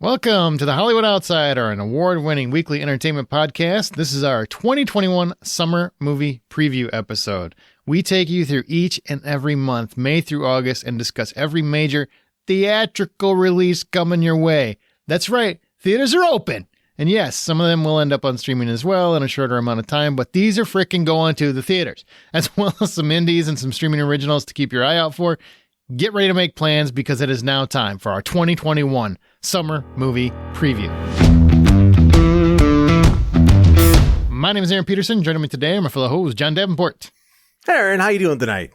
Welcome to the Hollywood Outsider, an award-winning weekly entertainment podcast. This is our 2021 summer movie preview episode. We take you through each and every month, May through August, and discuss every major theatrical release coming your way. That's right, theaters are open. And yes, some of them will end up on streaming as well in a shorter amount of time, but these are freaking going to the theaters, as well as some indies and some streaming originals to keep your eye out for. Get ready to make plans because it is now time for our 2021 summer movie preview. My name is Aaron Peterson. Joining me today are my fellow host, John Davenport. Hey, Aaron, how you doing tonight?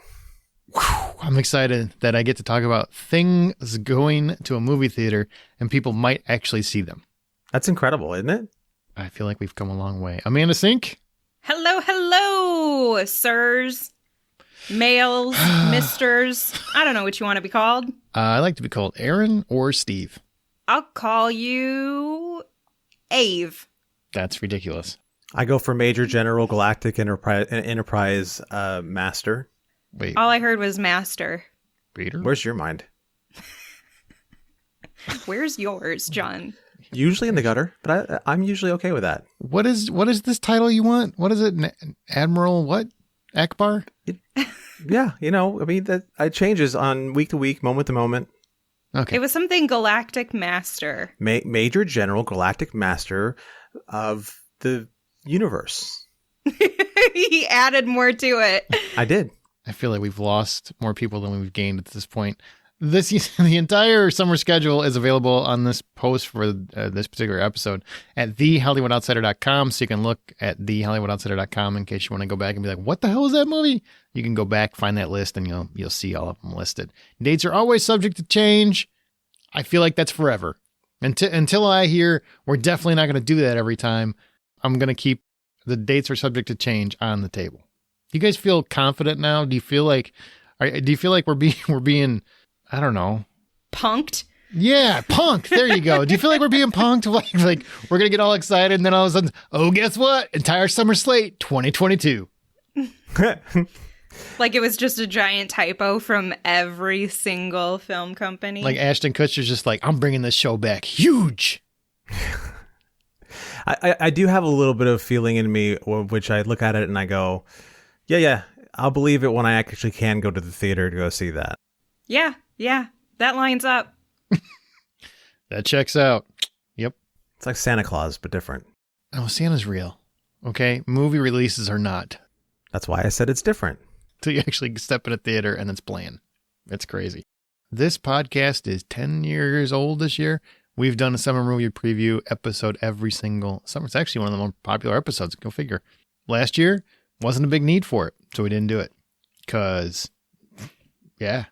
I'm excited that I get to talk about things going to a movie theater and people might actually see them. That's incredible, isn't it? I feel like we've come a long way. Amanda Sink. Hello, sirs, males, misters. I don't know what you want to be called. I like to be called Aaron or Steve. I'll call you Ave. That's ridiculous. I go for Major General Galactic Enterprise Master. Wait, All I heard was master. Peter? Where's your mind? Where's yours, John? Usually in the gutter, but I'm usually okay with that. What is this title you want? What is it? Admiral what? Akbar? Yeah, that it changes on week to week, moment to moment. Okay. It was something Galactic Master. Major General Galactic Master of the universe. He added more to it. I did. I feel like we've lost more people than we've gained at this point. The entire summer schedule is available on this post for this particular episode at thehollywoodoutsider.com. So you can look at thehollywoodoutsider.com in case you want to go back and be like, what the hell is that movie? You can go back, find that list, and you'll see all of them listed. Dates are always subject to change. I feel like that's forever. Until I hear we're definitely not going to do that every time, I'm going to keep the dates are subject to change on the table. Do you guys feel confident now? Do you feel like we're being I don't know. Punked? Yeah, punk. There you go. Do you feel like we're being punked? Like we're going to get all excited and then all of a sudden, oh, guess what? Entire summer slate, 2022. Like it was just a giant typo from every single film company. Like Ashton Kutcher's just like, I'm bringing this show back. Huge. I do have a little bit of feeling in me, which I look at it and I go, yeah, I'll believe it when I actually can go to the theater to go see that. Yeah, that lines up. That checks out. Yep. It's like Santa Claus, but different. Oh, Santa's real. Okay. Movie releases are not. That's why I said it's different. Till you actually step in a theater and it's playing. It's crazy. This podcast is 10 years old this year. We've done a summer movie preview episode every single summer. It's actually one of the more popular episodes. Go figure. Last year, wasn't a big need for it, so we didn't do it. Because, yeah.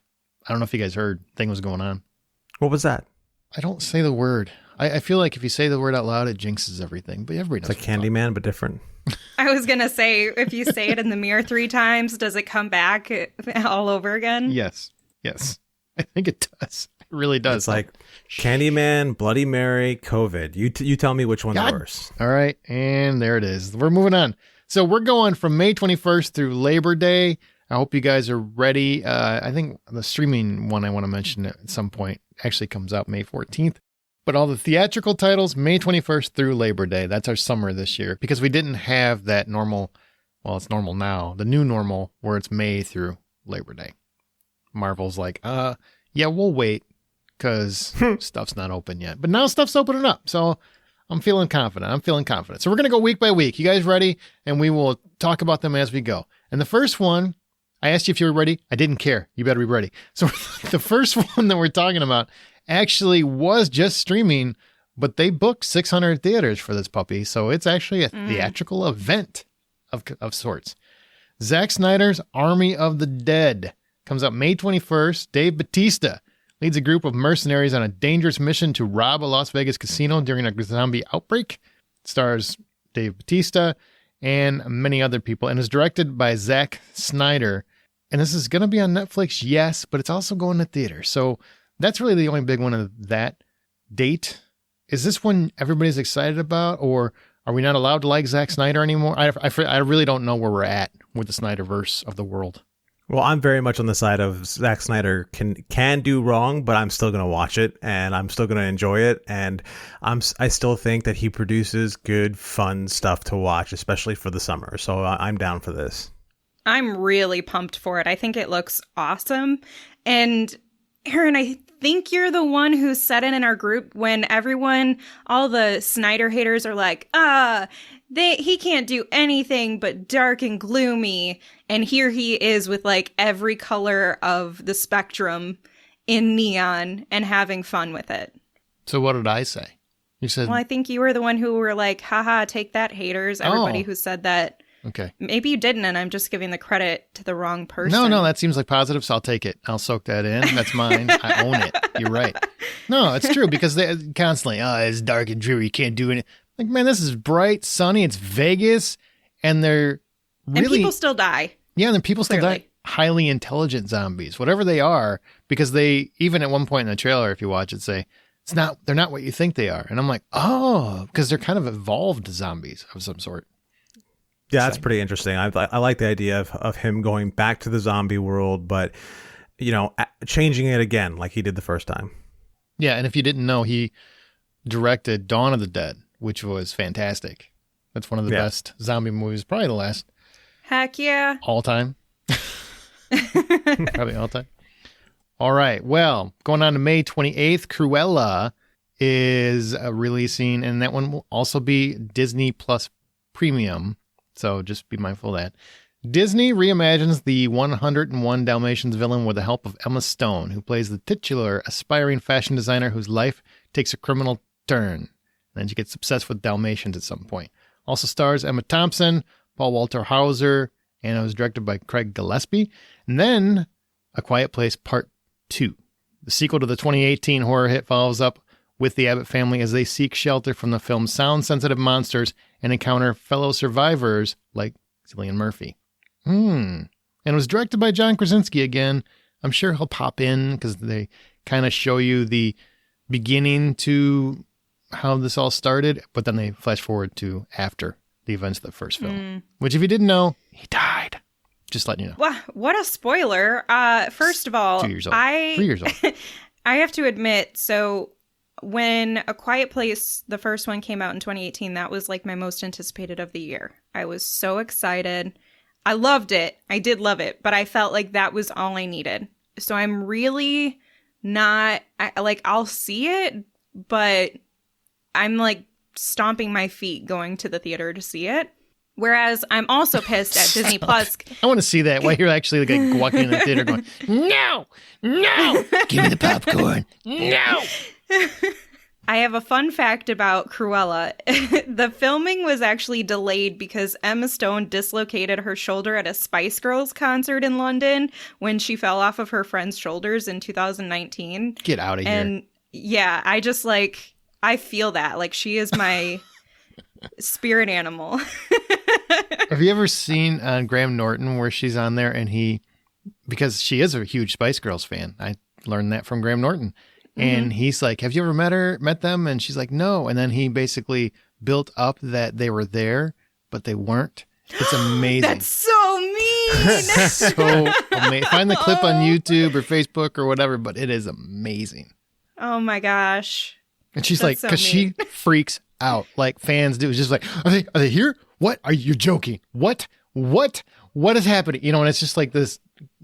I don't know if you guys heard, thing was going on. What was that? I don't say the word. I feel like if you say the word out loud, it jinxes everything. But everybody knows. It's like Candyman, but different. I was going to say, if you say it in the mirror 3 times, does it come back all over again? Yes. I think it does. It really does. It's like Candyman, Bloody Mary, COVID. You tell me which one's worse. All right. And there it is. We're moving on. So we're going from May 21st through Labor Day. I hope you guys are ready. I think the streaming one I want to mention at some point actually comes out May 14th. But all the theatrical titles, May 21st through Labor Day. That's our summer this year because we didn't have that normal, well, it's normal now, the new normal where it's May through Labor Day. Marvel's like, yeah, we'll wait because stuff's not open yet. But now stuff's opening up. So I'm feeling confident. So we're going to go week by week. You guys ready? And we will talk about them as we go. And the first one, I asked you if you were ready. I didn't care. You better be ready. So the first one that we're talking about actually was just streaming, but they booked 600 theaters for this puppy. So it's actually a theatrical event of sorts. Zack Snyder's Army of the Dead comes out May 21st. Dave Bautista leads a group of mercenaries on a dangerous mission to rob a Las Vegas casino during a zombie outbreak. It stars Dave Bautista and many other people, and is directed by Zack Snyder. And this is going to be on Netflix, yes, but it's also going to theater. So that's really the only big one of that date. Is this one everybody's excited about, or are we not allowed to like Zack Snyder anymore? I really don't know where we're at with the Snyderverse of the world. Well, I'm very much on the side of Zack Snyder can do wrong, but I'm still going to watch it and I'm still going to enjoy it. And I still think that he produces good, fun stuff to watch, especially for the summer. So I'm down for this. I'm really pumped for it. I think it looks awesome. And Aaron, I think you're the one who said it in our group when all the Snyder haters are like, he can't do anything but dark and gloomy. And here he is with like every color of the spectrum in neon and having fun with it. So what did I say? You said, well, I think you were the one who were like, haha, take that, haters. Everybody who said that. Okay. Maybe you didn't, and I'm just giving the credit to the wrong person. No, that seems like positive, so I'll take it. I'll soak that in. That's mine. I own it. You're right. No, it's true, because they constantly, it's dark and dreary, you can't do anything. Like, man, this is bright, sunny, it's Vegas, and they're really... And people still die. Yeah, and then people still Clearly. die. Highly intelligent zombies, whatever they are, because they, even at one point in the trailer, if you watch it, say, they're not what you think they are. And I'm like, because they're kind of evolved zombies of some sort. Yeah, that's pretty interesting. I like the idea of him going back to the zombie world, but, changing it again like he did the first time. Yeah, and if you didn't know, he directed Dawn of the Dead, which was fantastic. That's one of the best zombie movies, probably the last. Heck yeah. All time. Probably all time. All right, well, going on to May 28th, Cruella is releasing, and that one will also be Disney Plus Premium. So just be mindful of that. Disney reimagines the 101 Dalmatians villain with the help of Emma Stone, who plays the titular aspiring fashion designer whose life takes a criminal turn. And then she gets obsessed with Dalmatians at some point. Also stars Emma Thompson, Paul Walter Hauser, and it was directed by Craig Gillespie. And then A Quiet Place Part 2. The sequel to the 2018 horror hit follows up with the Abbott family as they seek shelter from the film's sound-sensitive monsters and encounter fellow survivors like Cillian Murphy. And it was directed by John Krasinski again. I'm sure he'll pop in because they kind of show you the beginning to how this all started, but then they flash forward to after the events of the first film. Which, if you didn't know, he died. Just letting you know. Wow, what a spoiler. First of all, 2 years old. 3 years old. I have to admit, so when A Quiet Place, the first one, came out in 2018, that was like my most anticipated of the year. I was so excited. I loved it. I did love it, but I felt like that was all I needed. So I'm really not, I'll see it, but I'm like stomping my feet going to the theater to see it. Whereas I'm also pissed at Disney Plus. I want to see that while you're actually like walking in the theater going, no, give me the popcorn. No. I have a fun fact about Cruella. The filming was actually delayed because Emma Stone dislocated her shoulder at a Spice Girls concert in London when she fell off of her friend's shoulders in 2019. Get out of here. And yeah, I feel that. Like, she is my spirit animal. Have you ever seen Graham Norton where she's on there and because she is a huge Spice Girls fan. I learned that from Graham Norton. And he's like, have you ever met them? And she's like, no. And then he basically built up that they were there, but they weren't. It's amazing. That's so mean. So amazing. Find the clip on YouTube or Facebook or whatever, but it is amazing. Oh my gosh. And she's That's like, because so she freaks out like fans do. It's just like, are they here? What? Are you joking? What is happening? And it's just like this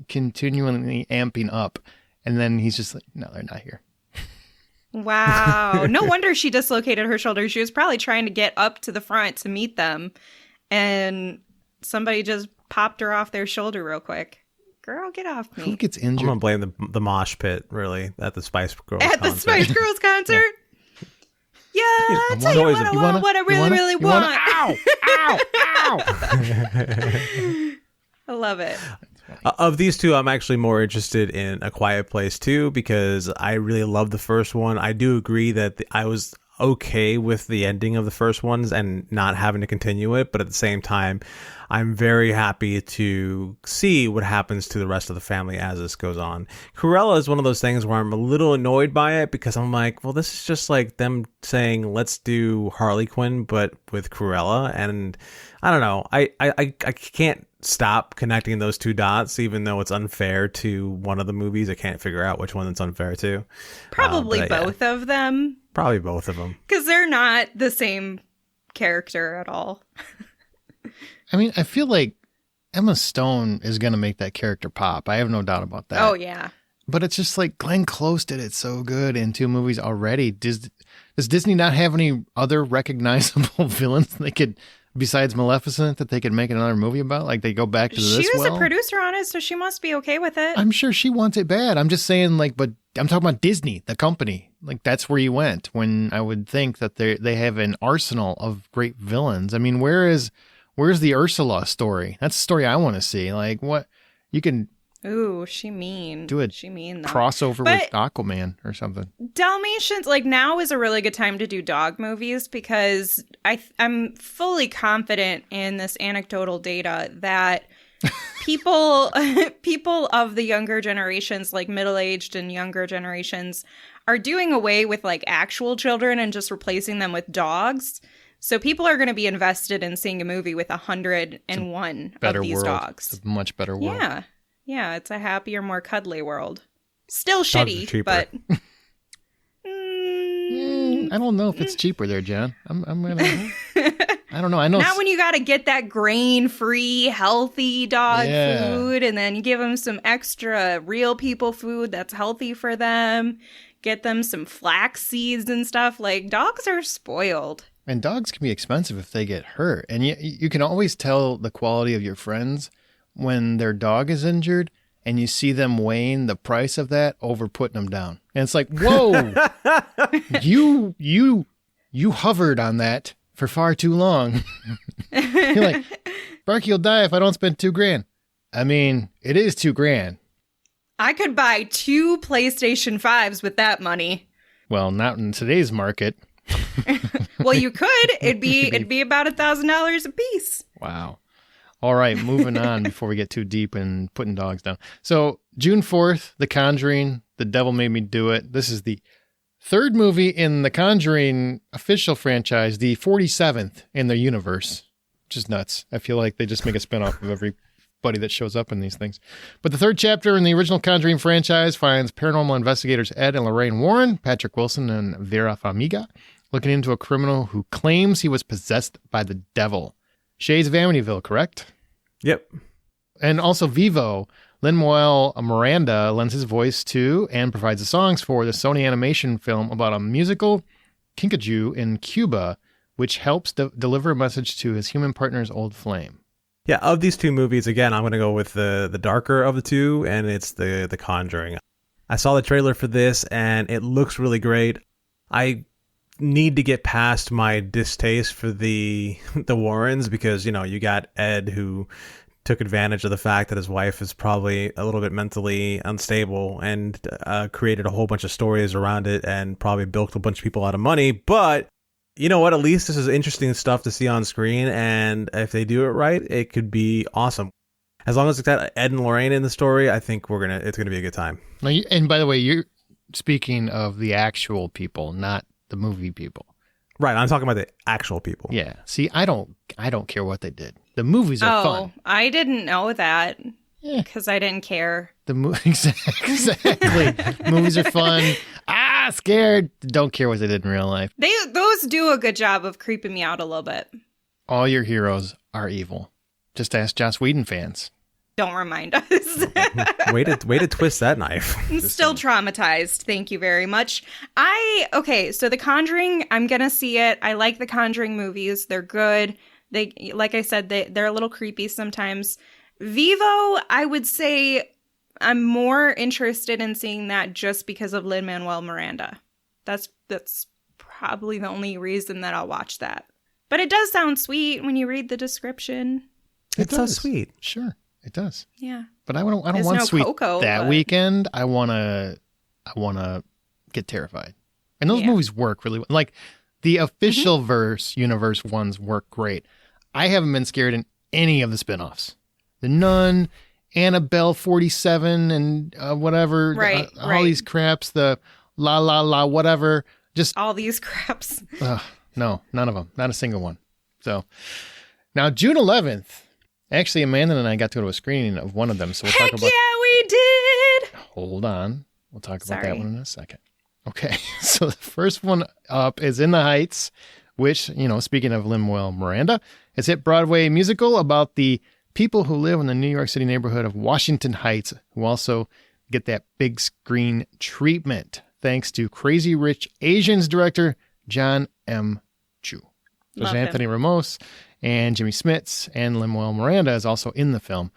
continually amping up. And then he's just like, no, they're not here. Wow. No wonder she dislocated her shoulder. She was probably trying to get up to the front to meet them. And somebody just popped her off their shoulder real quick. Girl, get off me. Who gets I'm injured? going to blame the mosh pit, really, at the Spice Girls concert. At the Spice Girls concert? Yeah, I'll tell you what I want, what I really want. Ow! Ow! Ow! I love it. Of these two, I'm actually more interested in A Quiet Place 2 because I really love the first one. I do agree that I was okay with the ending of the first ones and not having to continue it, but at the same time, I'm very happy to see what happens to the rest of the family as this goes on. Cruella is one of those things where I'm a little annoyed by it because I'm like, well, this is just like them saying, let's do Harley Quinn, but with Cruella. And I don't know. I can't stop connecting those two dots, even though it's unfair to one of the movies. I can't figure out which one it's unfair to. Probably both of them. Probably both of them. Because they're not the same character at all. I mean, I feel like Emma Stone is going to make that character pop. I have no doubt about that. Oh, yeah. But it's just like Glenn Close did it so good in 2 movies already. Does Disney not have any other recognizable villains they could, besides Maleficent, that they could make another movie about? Like they go back to this She was a producer on it, so she must be okay with it. I'm sure she wants it bad. I'm just saying, like, but I'm talking about Disney, the company. Like that's where you went when I would think that they have an arsenal of great villains. I mean, where's the Ursula story? That's the story I want to see. Like what you can. Ooh, she mean. Do it. She mean though. Crossover with Aquaman or something. Dalmatians, like now is a really good time to do dog movies because I'm fully confident in this anecdotal data that people of the younger generations, like middle-aged and younger generations, are doing away with like actual children and just replacing them with dogs. So people are going to be invested in seeing a movie with 101 of these dogs. It's a much better world. Yeah. Yeah, it's a happier, more cuddly world. Still Dogs are shitty, cheaper. but I don't know if it's cheaper there, John. I'm gonna. I don't know. I know. not when you got to get that grain-free, healthy dog food, and then you give them some extra real people food that's healthy for them. Get them some flax seeds and stuff. Like dogs are spoiled. And dogs can be expensive if they get hurt. And you can always tell the quality of your friends when their dog is injured and you see them weighing the price of that over putting them down. And it's like, whoa, you hovered on that for far too long. You're like, Sparky will die if I don't spend $2,000. I mean, it is $2,000. I could buy 2 PlayStation 5s with that money. Well, not in today's market. Well, you could. It'd be about $1,000 a piece. Wow. All right, moving on before we get too deep in putting dogs down. So June 4th, The Conjuring, The Devil Made Me Do It. This is the 3rd movie in the Conjuring official franchise, the 47th in the universe, which is nuts. I feel like they just make a spinoff of everybody that shows up in these things. But the 3rd chapter in the original Conjuring franchise finds paranormal investigators Ed and Lorraine Warren, Patrick Wilson, and Vera Farmiga looking into a criminal who claims he was possessed by the devil. Shades of Amityville, correct? Yep. And also Vivo, Lin-Manuel Miranda lends his voice to and provides the songs for the Sony animation film about a musical kinkajou in Cuba, which helps deliver a message to his human partner's old flame. Yeah, of these 2 movies, again, I'm going to go with the darker of the 2, and it's the Conjuring. I saw the trailer for this, and it looks really great. I need to get past my distaste for the Warrens because, you know, you got Ed who took advantage of the fact that his wife is probably a little bit mentally unstable and created a whole bunch of stories around it and probably bilked a bunch of people out of money. But you know what? At least this is interesting stuff to see on screen. And if they do it right, it could be awesome. As long as it's got Ed and Lorraine in the story, I think it's going to be a good time. Now, and by the way, you're speaking of the actual people, not the movie people. Right, I'm talking about the actual people. Yeah. See, I don't care what they did. The movies are fun. I didn't know that because I didn't care. Exactly. Movies are fun. Scared. Don't care what they did in real life. Those do a good job of creeping me out a little bit. All your heroes are evil. Just ask Joss Whedon fans. Don't remind us. way to twist that knife. I'm still traumatized. Thank you very much. So The Conjuring, I'm going to see it. I like the Conjuring movies. They're good. They, like I said, they're a little creepy sometimes. Vivo, I would say I'm more interested in seeing that just because of Lin-Manuel Miranda. That's probably the only reason that I'll watch that. But it does sound sweet when you read the description. It's so sweet. Sure. It does. Yeah. But I don't want no sweet Coco, that but... weekend. I want to get terrified. And those movies work really well. Like The official universe ones work great. I haven't been scared in any of the spinoffs. The Nun, Annabelle 47, and whatever. All these craps. The La La La whatever. Just all these craps. No, none of them. Not a single one. So now June 11th. Actually, Amanda and I got to go to a screening of one of them. So we'll talk about. Yeah, we did. Hold on. We'll talk about that one in a second. Okay. So the first one up is In the Heights, which, speaking of Lin-Manuel Miranda, it's hit Broadway musical about the people who live in the New York City neighborhood of Washington Heights, who also get that big screen treatment thanks to Crazy Rich Asians director John M. Chu. There's Anthony Ramos and Jimmy Smits, and Lin-Manuel Miranda is also in the film.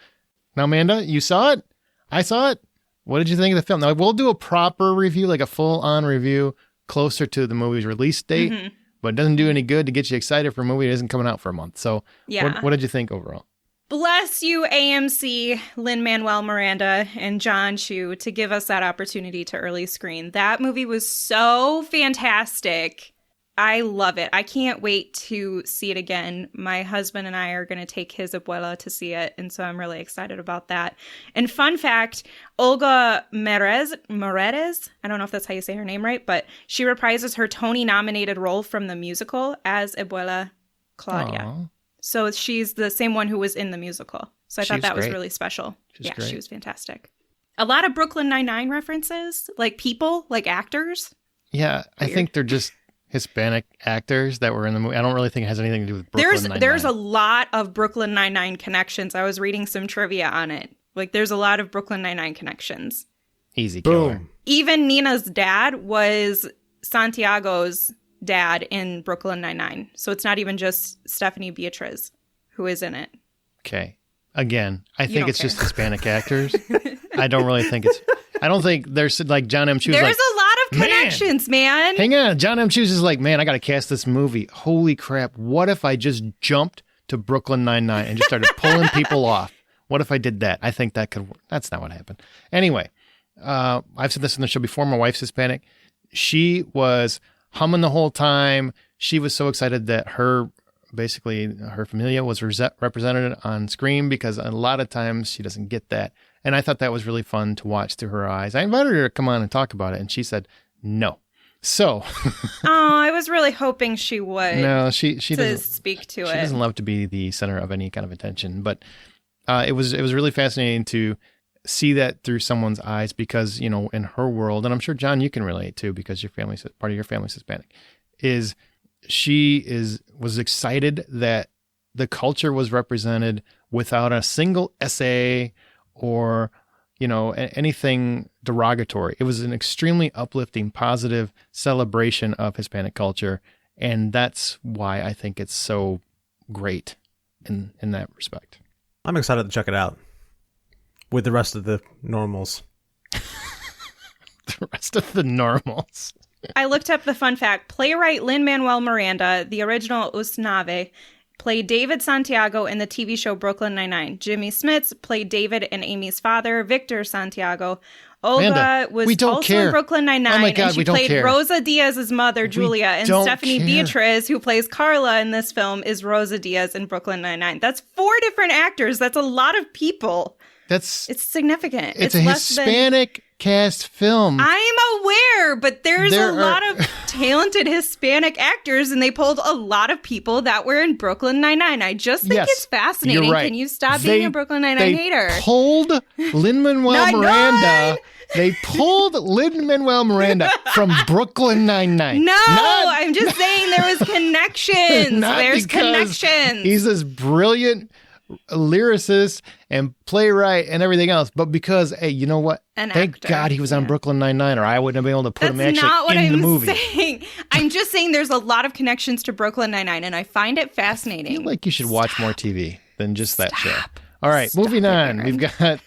Now, Amanda, you saw it? I saw it. What did you think of the film? Now, we'll do a proper review, like a full-on review, closer to the movie's release date, but it doesn't do any good to get you excited for a movie that isn't coming out for a month. So what did you think overall? Bless you, AMC, Lin-Manuel Miranda, and John Chu, to give us that opportunity to early screen. That movie was so fantastic. I love it. I can't wait to see it again. My husband and I are going to take his abuela to see it, and so I'm really excited about that. And fun fact, Olga Moredes, I don't know if that's how you say her name right, but she reprises her Tony-nominated role from the musical as Abuela Claudia. Aww. So she's the same one who was in the musical. So I thought that was really special. She was fantastic. A lot of Brooklyn Nine-Nine references, like people, like actors. Yeah, weird. I think they're just Hispanic actors that were in the movie. I don't really think it has anything to do with Brooklyn Nine-Nine. There's a lot of Brooklyn Nine-Nine connections. I was reading some trivia on it. Like, there's a lot of Brooklyn Nine-Nine connections. Easy killer. Boom. Even Nina's dad was Santiago's dad in Brooklyn Nine-Nine. So it's not even just Stephanie Beatriz who is in it. Okay. Again, I think it's just Hispanic actors. I don't think there's like John M. Chu. There's a lot of connections, man. Hang on. John M. Chu is like, man, I got to cast this movie. Holy crap. What if I just jumped to Brooklyn Nine-Nine and just started pulling people off? What if I did that? I think that could work. That's not what happened. Anyway, I've said this in the show before. My wife's Hispanic. She was humming the whole time. She was so excited that her familia was represented on screen, because a lot of times she doesn't get that. And I thought that was really fun to watch through her eyes. I invited her to come on and talk about it, and she said no. So, I was really hoping she would. No, she doesn't speak to it. She doesn't love to be the center of any kind of attention. But it was really fascinating to see that through someone's eyes, because in her world, and I'm sure John, you can relate too, because part of your family's Hispanic, was excited that the culture was represented without a single essay or, anything derogatory. It was an extremely uplifting, positive celebration of Hispanic culture. And that's why I think it's so great in that respect. I'm excited to check it out with the rest of the normals. The rest of the normals. I looked up the fun fact. Playwright Lin-Manuel Miranda, the original Usnave, played David Santiago in the TV show Brooklyn Nine-Nine. Jimmy Smits played David and Amy's father, Victor Santiago. Olga was also in Brooklyn Nine-Nine, oh my God, and she played Rosa Diaz's mother, Julia, and Stephanie Beatriz, who plays Carla in this film, is Rosa Diaz in Brooklyn Nine-Nine. That's 4 different actors. That's a lot of people. It's significant. It's a Hispanic cast film. I'm aware, but there a lot of talented Hispanic actors, and they pulled a lot of people that were in Brooklyn Nine-Nine. I just think it's fascinating. You're right. Can you stop being a Brooklyn Nine-Nine hater? They pulled Lin-Manuel Miranda. They pulled Lin-Manuel Miranda from Brooklyn Nine-Nine. I'm just saying there was connections. There's connections. He's this brilliant lyricist and playwright and everything else, but because, hey, you know what? Thank God he was on Brooklyn Nine-Nine, or I wouldn't have been able to put him actually in the movie. That's not what I'm saying. I'm just saying there's a lot of connections to Brooklyn Nine-Nine, and I find it fascinating. I feel like you should watch more TV than just that show. All right, moving on. We've got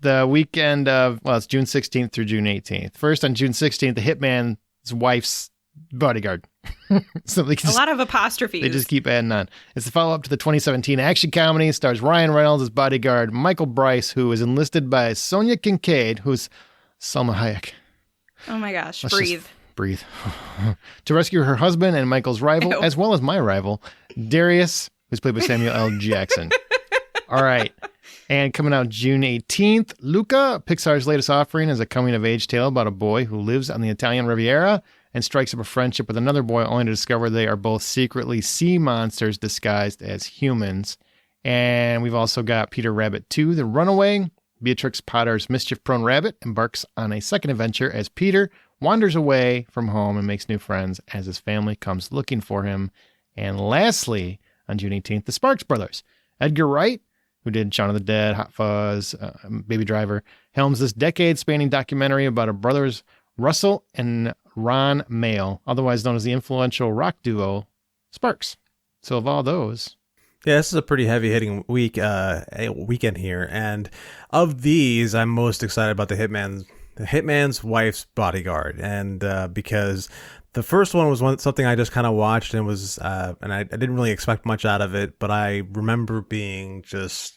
the weekend of, it's June 16th through June 18th. First, on June 16th, the hitman's wife's bodyguard. So a lot of apostrophes. They just keep adding on. It's the follow-up to the 2017 action comedy. Stars Ryan Reynolds as bodyguard, Michael Bryce, who is enlisted by Sonia Kincaid, who's Salma Hayek. Oh my gosh, breathe. breathe. To rescue her husband and Michael's rival, Ew. as well as my rival, Darius, who's played by Samuel L. Jackson. All right. And coming out June 18th, Luca, Pixar's latest offering, is a coming-of-age tale about a boy who lives on the Italian Riviera and strikes up a friendship with another boy, only to discover they are both secretly sea monsters disguised as humans. And we've also got Peter Rabbit 2, The Runaway. Beatrix Potter's mischief-prone rabbit embarks on a second adventure as Peter wanders away from home and makes new friends as his family comes looking for him. And lastly, on June 18th, the Sparks Brothers. Edgar Wright, who did Shaun of the Dead, Hot Fuzz, Baby Driver, helms this decade-spanning documentary about a brothers Russell and Ron Mael, otherwise known as the influential rock duo Sparks. So of all those... Yeah, this is a pretty heavy-hitting weekend here, and of these, I'm most excited about the Hitman's Wife's Bodyguard, and because the first one was something I just kind of watched and was, and I didn't really expect much out of it, but I remember being just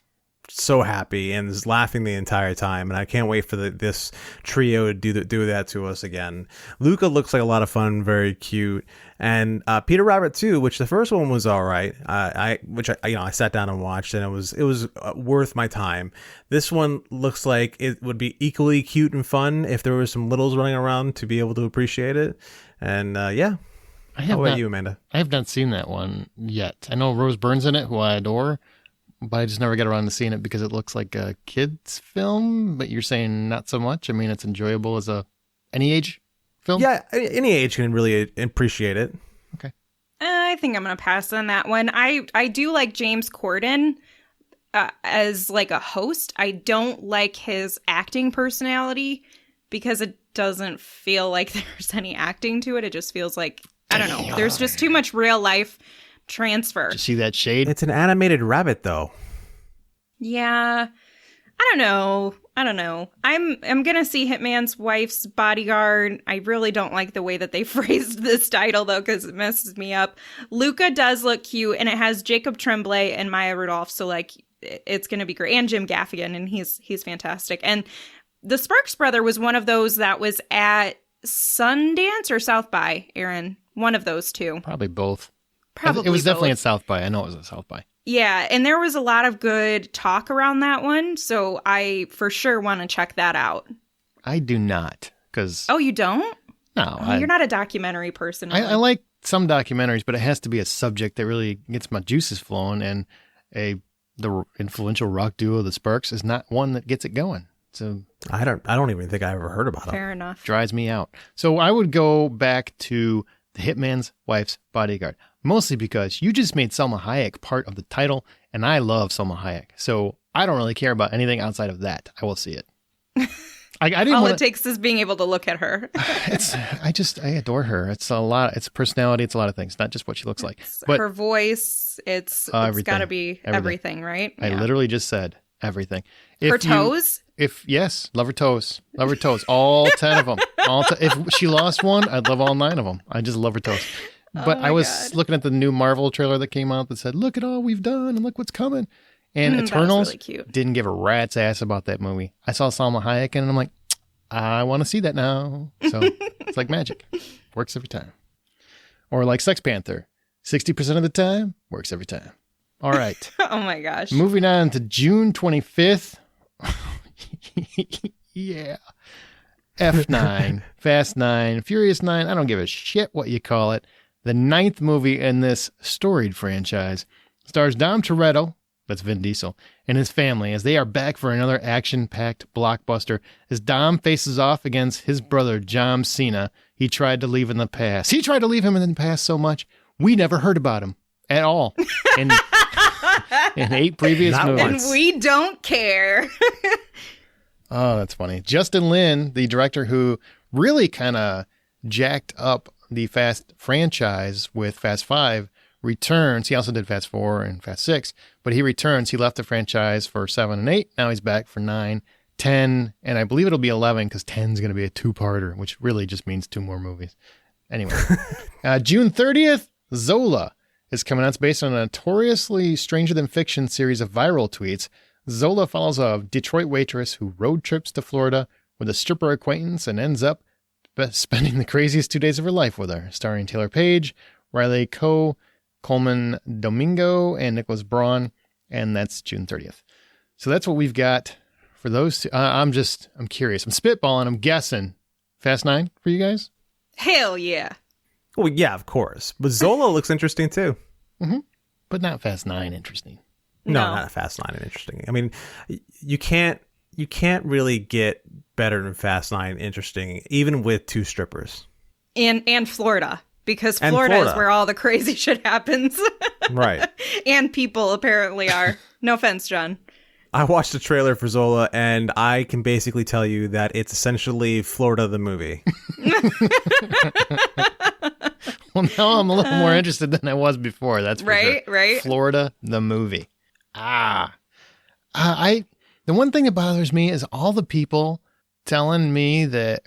so happy and just laughing the entire time, and I can't wait for this trio to do that to us again. Luca looks like a lot of fun, very cute, and Peter Rabbit 2, which the first one was all right. I sat down and watched, and it was worth my time. This one looks like it would be equally cute and fun if there were some littles running around to be able to appreciate it. And yeah, how about you, Amanda? I have not seen that one yet. I know Rose Byrne's in it, who I adore. But I just never get around to seeing it because it looks like a kid's film, but you're saying not so much. I mean, it's enjoyable as any age film? Yeah, any age can really appreciate it. Okay. I think I'm going to pass on that one. I do like James Corden as like a host. I don't like his acting personality because it doesn't feel like there's any acting to it. It just feels like, I don't know, there's just too much real life transfer. Did you see that shade? It's an animated rabbit, though. Yeah, I don't know. I'm gonna see Hitman's Wife's Bodyguard. I really don't like the way that they phrased this title though, because it messes me up. Luca does look cute, and it has Jacob Tremblay and Maya Rudolph, so like it's gonna be great, and Jim Gaffigan, and he's fantastic. And the Sparks Brother was one of those that was at Sundance or South by, Aaron. One of those two. Probably both. Probably it was definitely both. at South by. I know it was at South by. Yeah, and there was a lot of good talk around that one, so I for sure want to check that out. I do not, because... Oh, you don't? No. You're not a documentary person. Really. I like some documentaries, but it has to be a subject that really gets my juices flowing, and the influential rock duo, the Sparks, is not one that gets it going. So I don't even think I ever heard about Fair enough. Drives me out. So I would go back to The Hitman's Wife's Bodyguard, mostly because you just made Selma Hayek part of the title, and I love Selma Hayek. So I don't really care about anything outside of that. I will see it. I didn't All it takes is being able to look at her. I adore her. It's a lot. It's personality. It's a lot of things, not just what she looks like. But her voice, it's got to be everything, right? I literally just said everything. Her toes? Yes, love her toes. Love her toes. All 10 of them. If she lost one, I'd love all 9 of them. I just love her toes. But I was looking at the new Marvel trailer that came out that said, look at all we've done and look what's coming. And Eternals really cute. Didn't give a rat's ass about that movie. I saw Salma Hayek and I'm like, I want to see that now. So it's like magic. Works every time. Or like Sex Panther. 60% of the time, works every time. All right. Oh my gosh. Moving on to June 25th. Yeah. F9, Fast 9, Furious 9. I don't give a shit what you call it. The 9th movie in this storied franchise stars Dom Toretto, that's Vin Diesel, and his family as they are back for another action-packed blockbuster as Dom faces off against his brother John Cena. He tried to leave in the past. He tried to leave him in the past so much, we never heard about him at all. In 8 previous movies. And we don't care. Oh, that's funny. Justin Lin, the director who really kind of jacked up the Fast franchise with Fast 5, returns. He also did Fast 4 and Fast 6, but he returns. He left the franchise for 7 and 8. Now he's back for 9, 10, and I believe it'll be 11 because 10 is going to be a 2-parter, which really just means 2 more movies. Anyway, June 30th, Zola is coming out. It's based on a notoriously stranger than fiction series of viral tweets. Zola follows a Detroit waitress who road trips to Florida with a stripper acquaintance and ends up spending the craziest 2 days of her life with her, starring Taylor Page, Riley Coe, Coleman Domingo, and Nicholas Braun, and that's June 30th. So that's what we've got for those two. I'm curious. I'm spitballing. I'm guessing. Fast 9 for you guys? Hell yeah. Well, yeah, of course. But Zola looks interesting too. Mm-hmm. But not Fast 9 interesting. No, not Fast 9 interesting. I mean, you can't really get better than Fast 9 interesting, even with 2 strippers. And Florida, because Florida is where all the crazy shit happens. Right. And people apparently are. No offense, John. I watched the trailer for Zola, and I can basically tell you that it's essentially Florida the movie. Well, now I'm a little more interested than I was before. That's for right, sure. right. Florida the movie. The one thing that bothers me is all the people telling me that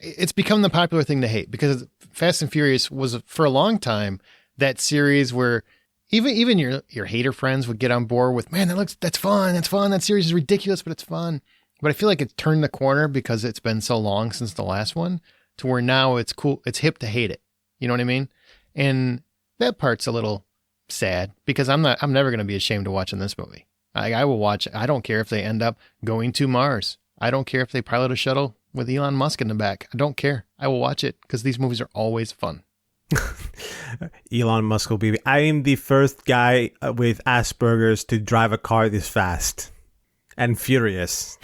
it's become the popular thing to hate, because Fast and Furious was for a long time that series where even your hater friends would get on board with, man, that's fun. That series is ridiculous, but it's fun. But I feel like it's turned the corner because it's been so long since the last one, to where now it's cool. It's hip to hate it. You know what I mean? And that part's a little sad, because I'm never going to be ashamed of watching this movie. I will watch it. I don't care if they end up going to Mars. I don't care if they pilot a shuttle with Elon Musk in the back. I don't care. I will watch it, because these movies are always fun. Elon Musk will be, I am the first guy with Asperger's to drive a car this fast and furious.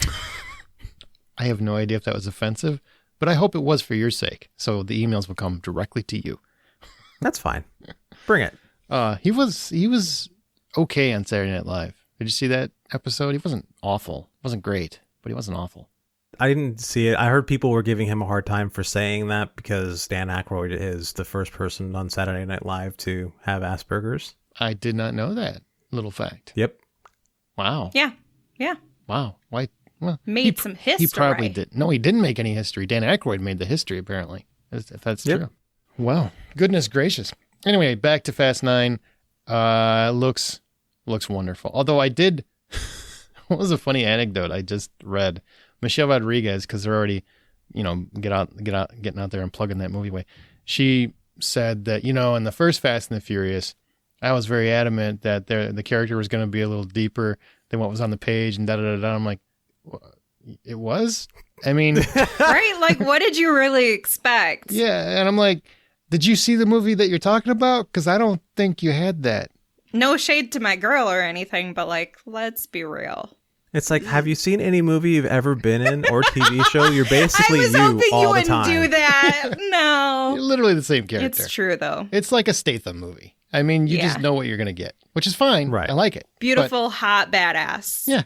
I have no idea if that was offensive, but I hope it was for your sake, so the emails will come directly to you. That's fine. Bring it. He was okay on Saturday Night Live. Did you see that episode? He wasn't awful. Wasn't great, but he wasn't awful. I didn't see it. I heard people were giving him a hard time for saying that, because Dan Aykroyd is the first person on Saturday Night Live to have Asperger's. I did not know that little fact. Yep. Wow. Yeah. Wow. Why? Well, made some history. He probably did. No, he didn't make any history. Dan Aykroyd made the history, apparently, if that's true. Wow. Goodness gracious. Anyway, back to Fast 9. Looks wonderful. Although I did, what was a funny anecdote I just read? Michelle Rodriguez, because they're already, getting out there and plugging that movie away. She said that, in the first Fast and the Furious, I was very adamant that the character was going to be a little deeper than what was on the page, and da-da-da-da. I'm like, it was? I mean... Right? Like, what did you really expect? Yeah, and I'm like, did you see the movie that you're talking about? Because I don't think you had that. No shade to my girl or anything, but, let's be real. It's like, have you seen any movie you've ever been in or TV show? You're basically I was hoping all you the wouldn't time. do that. No. You're literally the same character. It's true, though. It's like a Statham movie. I mean, you just know what you're going to get, which is fine. Right. I like it. Beautiful, hot, badass. Yeah.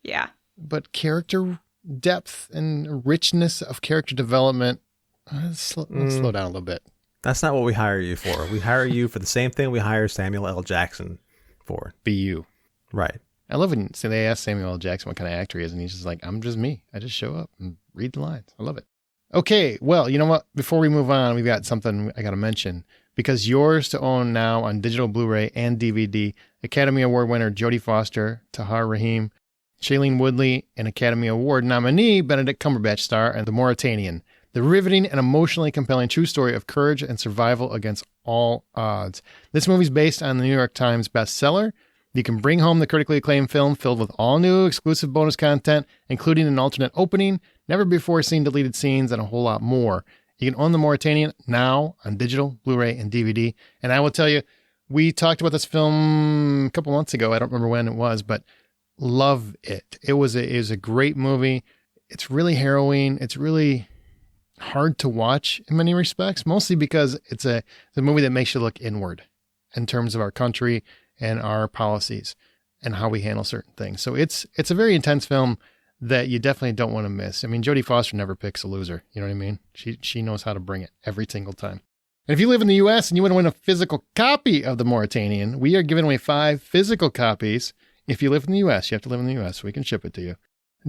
Yeah. But character depth and richness of character development, let's slow down a little bit. That's not what we hire you for. We hire you for the same thing we hire Samuel L. Jackson for. Be you. Right. I love when they ask Samuel L. Jackson what kind of actor he is, and he's just like, I'm just me. I just show up and read the lines. I love it. Okay, well, you know what? Before we move on, we've got something I got to mention. Because yours to own now on digital Blu-ray and DVD, Academy Award winner Jodie Foster, Tahar Rahim, Shailene Woodley, and Academy Award nominee Benedict Cumberbatch star in The Mauritanian, the riveting and emotionally compelling true story of courage and survival against all odds. This movie is based on the New York Times bestseller. You can bring home the critically acclaimed film filled with all new exclusive bonus content, including an alternate opening, never before seen deleted scenes, and a whole lot more. You can own The Mauritanian now on digital, Blu-ray, and DVD. And I will tell you, we talked about this film a couple months ago. I don't remember when it was, but love it. It was a great movie. It's really harrowing. It's really hard to watch in many respects, mostly because it's a movie that makes you look inward in terms of our country and our policies and how we handle certain things. So it's a very intense film that you definitely don't want to miss. I mean, Jodie Foster never picks a loser. You know what I mean? She knows how to bring it every single time. And if you live in the U.S. and you want to win a physical copy of The Mauritanian, we are giving away 5 physical copies. If you live in the U.S., you have to live in the U.S. so we can ship it to you.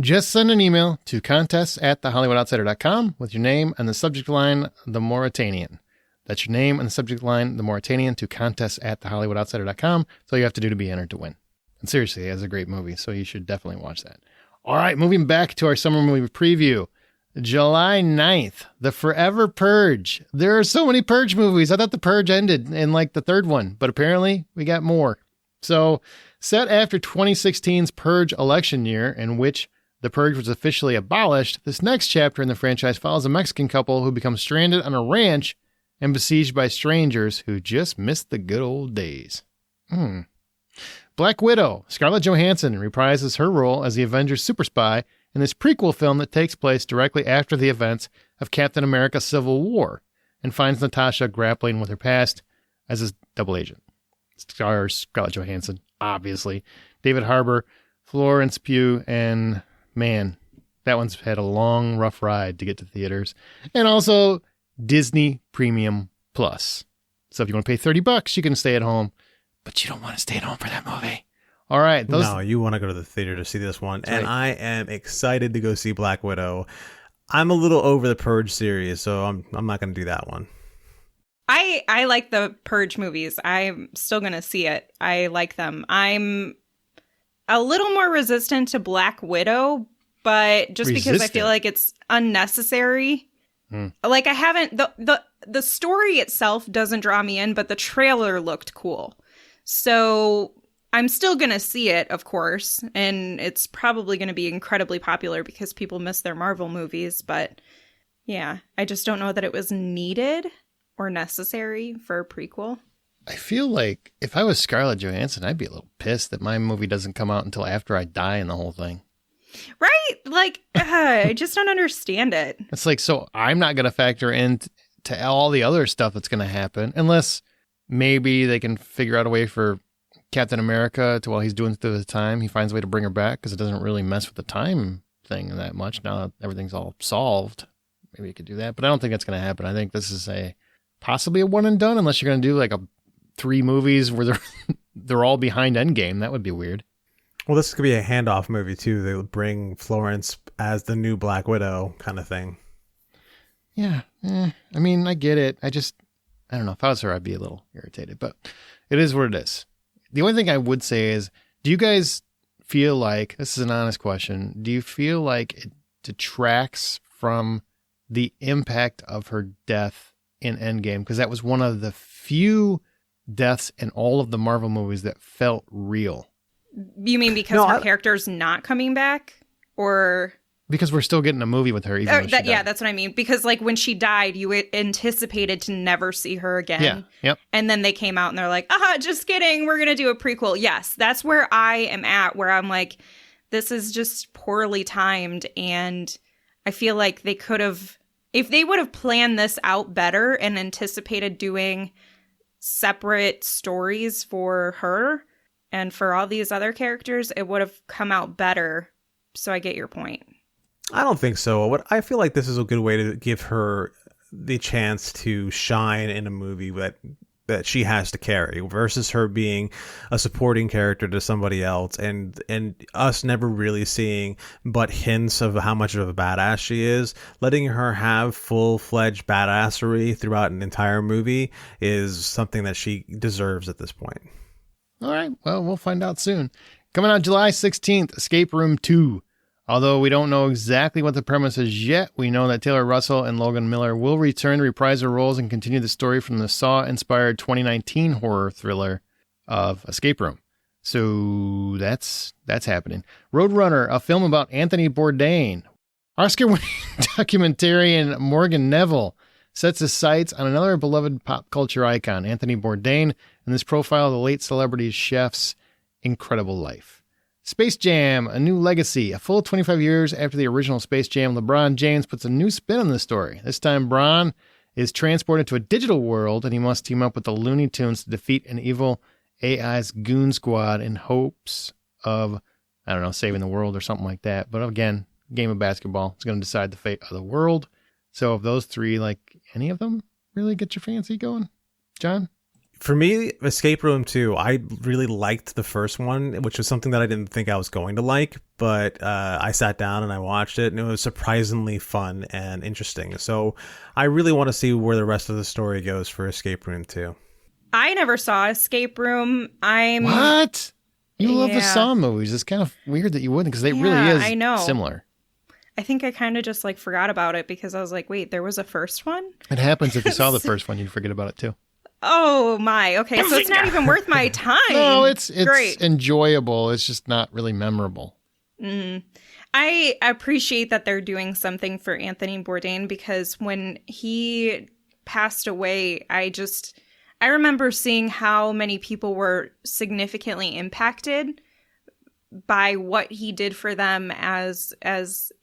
Just send an email to contests@thehollywoodoutsiders.com with your name and the subject line, The Mauritanian. That's your name and the subject line, The Mauritanian, to contests@thehollywoodoutsiders.com. That's all you have to do to be entered to win. And seriously, it's a great movie, so you should definitely watch that. All right, moving back to our summer movie preview. July 9th, The Forever Purge. There are so many Purge movies. I thought The Purge ended in like the third one, but apparently we got more. So, set after 2016's Purge election year, in which the Purge was officially abolished, this next chapter in the franchise follows a Mexican couple who become stranded on a ranch and besieged by strangers who just missed the good old days. Black Widow. Scarlett Johansson reprises her role as the Avengers super spy in this prequel film that takes place directly after the events of Captain America Civil War and finds Natasha grappling with her past as a double agent. Stars Scarlett Johansson, obviously. David Harbour, Florence Pugh, and man, that one's had a long, rough ride to get to theaters. And also Disney Premium Plus. So if you want to pay $30, you can stay at home, but you don't want to stay at home for that movie. All right. No, you want to go to the theater to see this one. That's and right. I am excited to go see Black Widow. I'm a little over the Purge series, so I'm not going to do that one. I like the Purge movies. I'm still going to see it. I like them. I'm a little more resistant to Black Widow, but just because I feel like it's unnecessary. Like I haven't the story itself doesn't draw me in, but the trailer looked cool. So I'm still going to see it, of course, and it's probably going to be incredibly popular because people miss their Marvel movies, but yeah, I just don't know that it was needed or necessary for a prequel. I feel like if I was Scarlett Johansson, I'd be a little pissed that my movie doesn't come out until after I die in the whole thing. Right? Like, I just don't understand it. It's like, so I'm not going to factor into all the other stuff that's going to happen unless maybe they can figure out a way for Captain America to, while he's doing through the time, he finds a way to bring her back because it doesn't really mess with the time thing that much. Now that everything's all solved, maybe you could do that, but I don't think that's going to happen. I think this is possibly a one and done unless you're going to do like 3 movies where they're all behind Endgame. That would be weird. Well, this could be a handoff movie, too. They'll bring Florence as the new Black Widow kind of thing. Yeah. I mean, I get it. I don't know. If I was her, I'd be a little irritated, but it is what it is. The only thing I would say is, do you guys feel like, this is an honest question, do you feel like it detracts from the impact of her death in Endgame? Because that was one of the few deaths in all of the Marvel movies that felt real. You mean because her character's not coming back? Or because we're still getting a movie with her, even though she died. Yeah, that's what I mean. Because like when she died, you anticipated to never see her again. Yeah, yep. And then they came out and they're like, just kidding. We're going to do a prequel. Yes, that's where I am at, where I'm like, this is just poorly timed. And I feel like they could have, if they would have planned this out better and anticipated doing separate stories for her and for all these other characters, it would have come out better. So I get your point. I don't think so. I feel like this is a good way to give her the chance to shine in a movie that she has to carry versus her being a supporting character to somebody else and us never really seeing but hints of how much of a badass she is. Letting her have full-fledged badassery throughout an entire movie is something that she deserves at this point. All right. Well, we'll find out soon. Coming out July 16th, Escape Room 2. Although we don't know exactly what the premise is yet, we know that Taylor Russell and Logan Miller will return to reprise their roles and continue the story from the Saw-inspired 2019 horror thriller of Escape Room. So that's happening. Roadrunner, a film about Anthony Bourdain. Oscar-winning documentarian Morgan Neville sets his sights on another beloved pop culture icon, Anthony Bourdain, in this profile of the late celebrity's chef's incredible life. Space Jam, A New Legacy. A full 25 years after the original Space Jam, LeBron James puts a new spin on the story. This time, Bron is transported to a digital world, and he must team up with the Looney Tunes to defeat an evil AI's goon squad in hopes of, saving the world or something like that. But again, game of basketball. It's going to decide the fate of the world. So of those three, any of them really get your fancy going? John? For me, Escape Room 2, I really liked the first one, which was something that I didn't think I was going to like, but I sat down and I watched it, and it was surprisingly fun and interesting. So I really want to see where the rest of the story goes for Escape Room 2. I never saw Escape Room. What? You love the Saw movies. It's kind of weird that you wouldn't, because they really is similar. I think I kind of just like forgot about it because I was like, wait, there was a first one? It happens if you saw the first one, you'd forget about it too. Oh my. Okay, so it's not even worth my time. No, it's Great. enjoyable. It's just not really memorable. I appreciate that they're doing something for Anthony Bourdain because when he passed away, I remember seeing how many people were significantly impacted by what he did for them as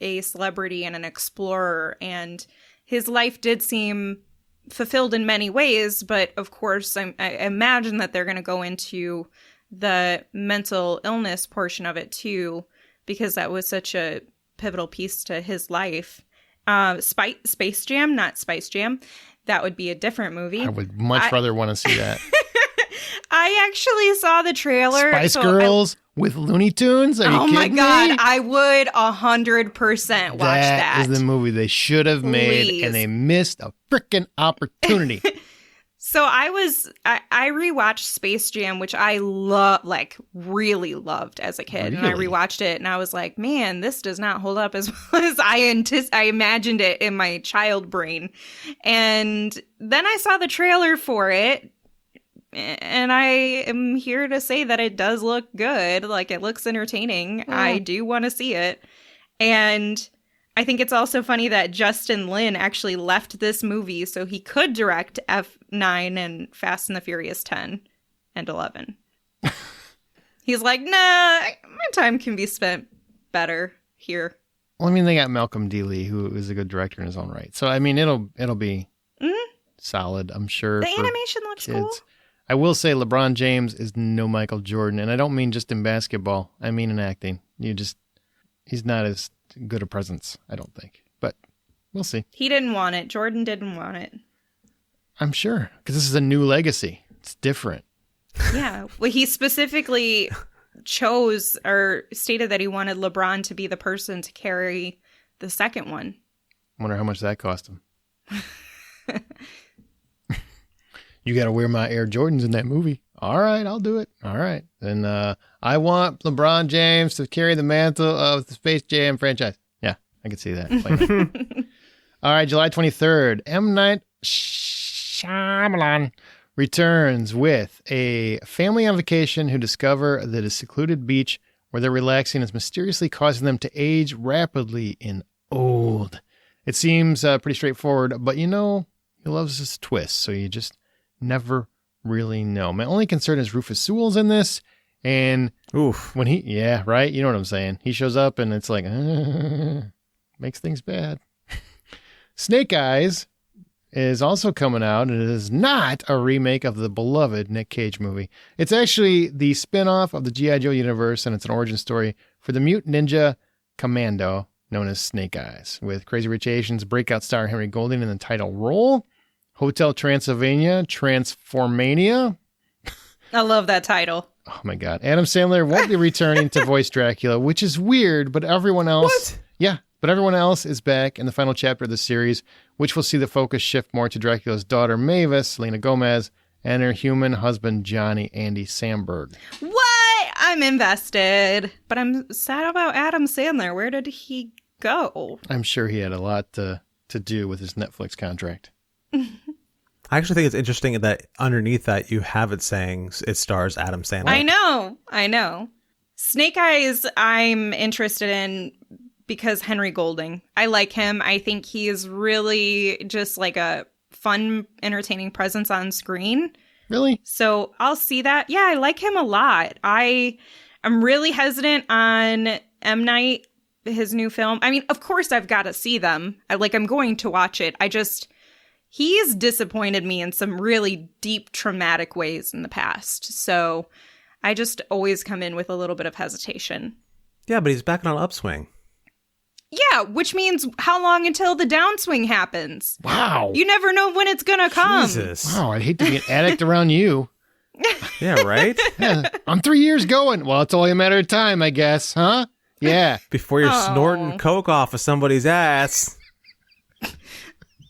a celebrity and an explorer. And his life did seem fulfilled in many ways, but of course, I imagine that they're going to go into the mental illness portion of it too, because that was such a pivotal piece to his life. Space Jam, not Spice Jam. That would be a different movie. I would much rather want to see that. I actually saw the trailer. Spice Girls with Looney Tunes? Are you kidding me? Oh my God, I would 100% watch that. That is the movie they should have made, and they missed a freaking opportunity. So I rewatched Space Jam, which I really loved as a kid. Really? And I rewatched it and I was like, man, this does not hold up as well as I imagined it in my child brain. And then I saw the trailer for it. And I am here to say that it does look good. Like, it looks entertaining. Yeah. I do want to see it. And I think it's also funny that Justin Lin actually left this movie so he could direct F9 and Fast and the Furious 10 and 11. He's like, nah, my time can be spent better here. Well, I mean, they got Malcolm D. Lee, who is a good director in his own right. So, I mean, it'll be solid, I'm sure. The animation looks kids. Cool. I will say LeBron James is no Michael Jordan, and I don't mean just in basketball. I mean in acting. He's not as good a presence, I don't think. But we'll see. He didn't want it. Jordan didn't want it. I'm sure, because this is a new legacy. It's different. Yeah. Well, he specifically chose or stated that he wanted LeBron to be the person to carry the second one. Wonder how much that cost him. You got to wear my Air Jordans in that movie. All right, I'll do it. All right. And I want LeBron James to carry the mantle of the Space Jam franchise. Yeah, I can see that. All right, July 23rd. M. Night Shyamalan returns with a family on vacation who discover that a secluded beach where they're relaxing is mysteriously causing them to age rapidly and old. It seems pretty straightforward, but he loves his twists, so you just never really know. My only concern is Rufus Sewell's in this, and when right? You know what I'm saying. He shows up, and it's like, makes things bad. Snake Eyes is also coming out, and it is not a remake of the beloved Nick Cage movie. It's actually the spin-off of the G.I. Joe universe, and it's an origin story for the mute ninja commando known as Snake Eyes, with Crazy Rich Asians breakout star Henry Golding in the title role. Hotel Transylvania, Transformania. I love that title. Oh my God. Adam Sandler won't be returning to voice Dracula, which is weird, but everyone else... What? Yeah, but everyone else is back in the final chapter of the series, which will see the focus shift more to Dracula's daughter Mavis, Selena Gomez, and her human husband Johnny Andy Samberg. What? I'm invested. But I'm sad about Adam Sandler. Where did he go? I'm sure he had a lot to do with his Netflix contract. I actually think it's interesting that underneath that you have it saying it stars Adam Sandler. I know. Snake Eyes I'm interested in because Henry Golding. I like him. I think he is really just like a fun, entertaining presence on screen. Really? So I'll see that. Yeah, I like him a lot. I'm really hesitant on M. Night, his new film. I mean, of course I've got to see them. I'm going to watch it. He's disappointed me in some really deep, traumatic ways in the past. So I just always come in with a little bit of hesitation. Yeah, but he's back on an upswing. Yeah, which means how long until the downswing happens? Wow. You never know when it's going to come. Jesus. Wow, I'd hate to be an addict around you. Yeah, right? Yeah, I'm 3 years going. Well, it's only a matter of time, I guess, huh? Yeah. Before you're snorting coke off of somebody's ass.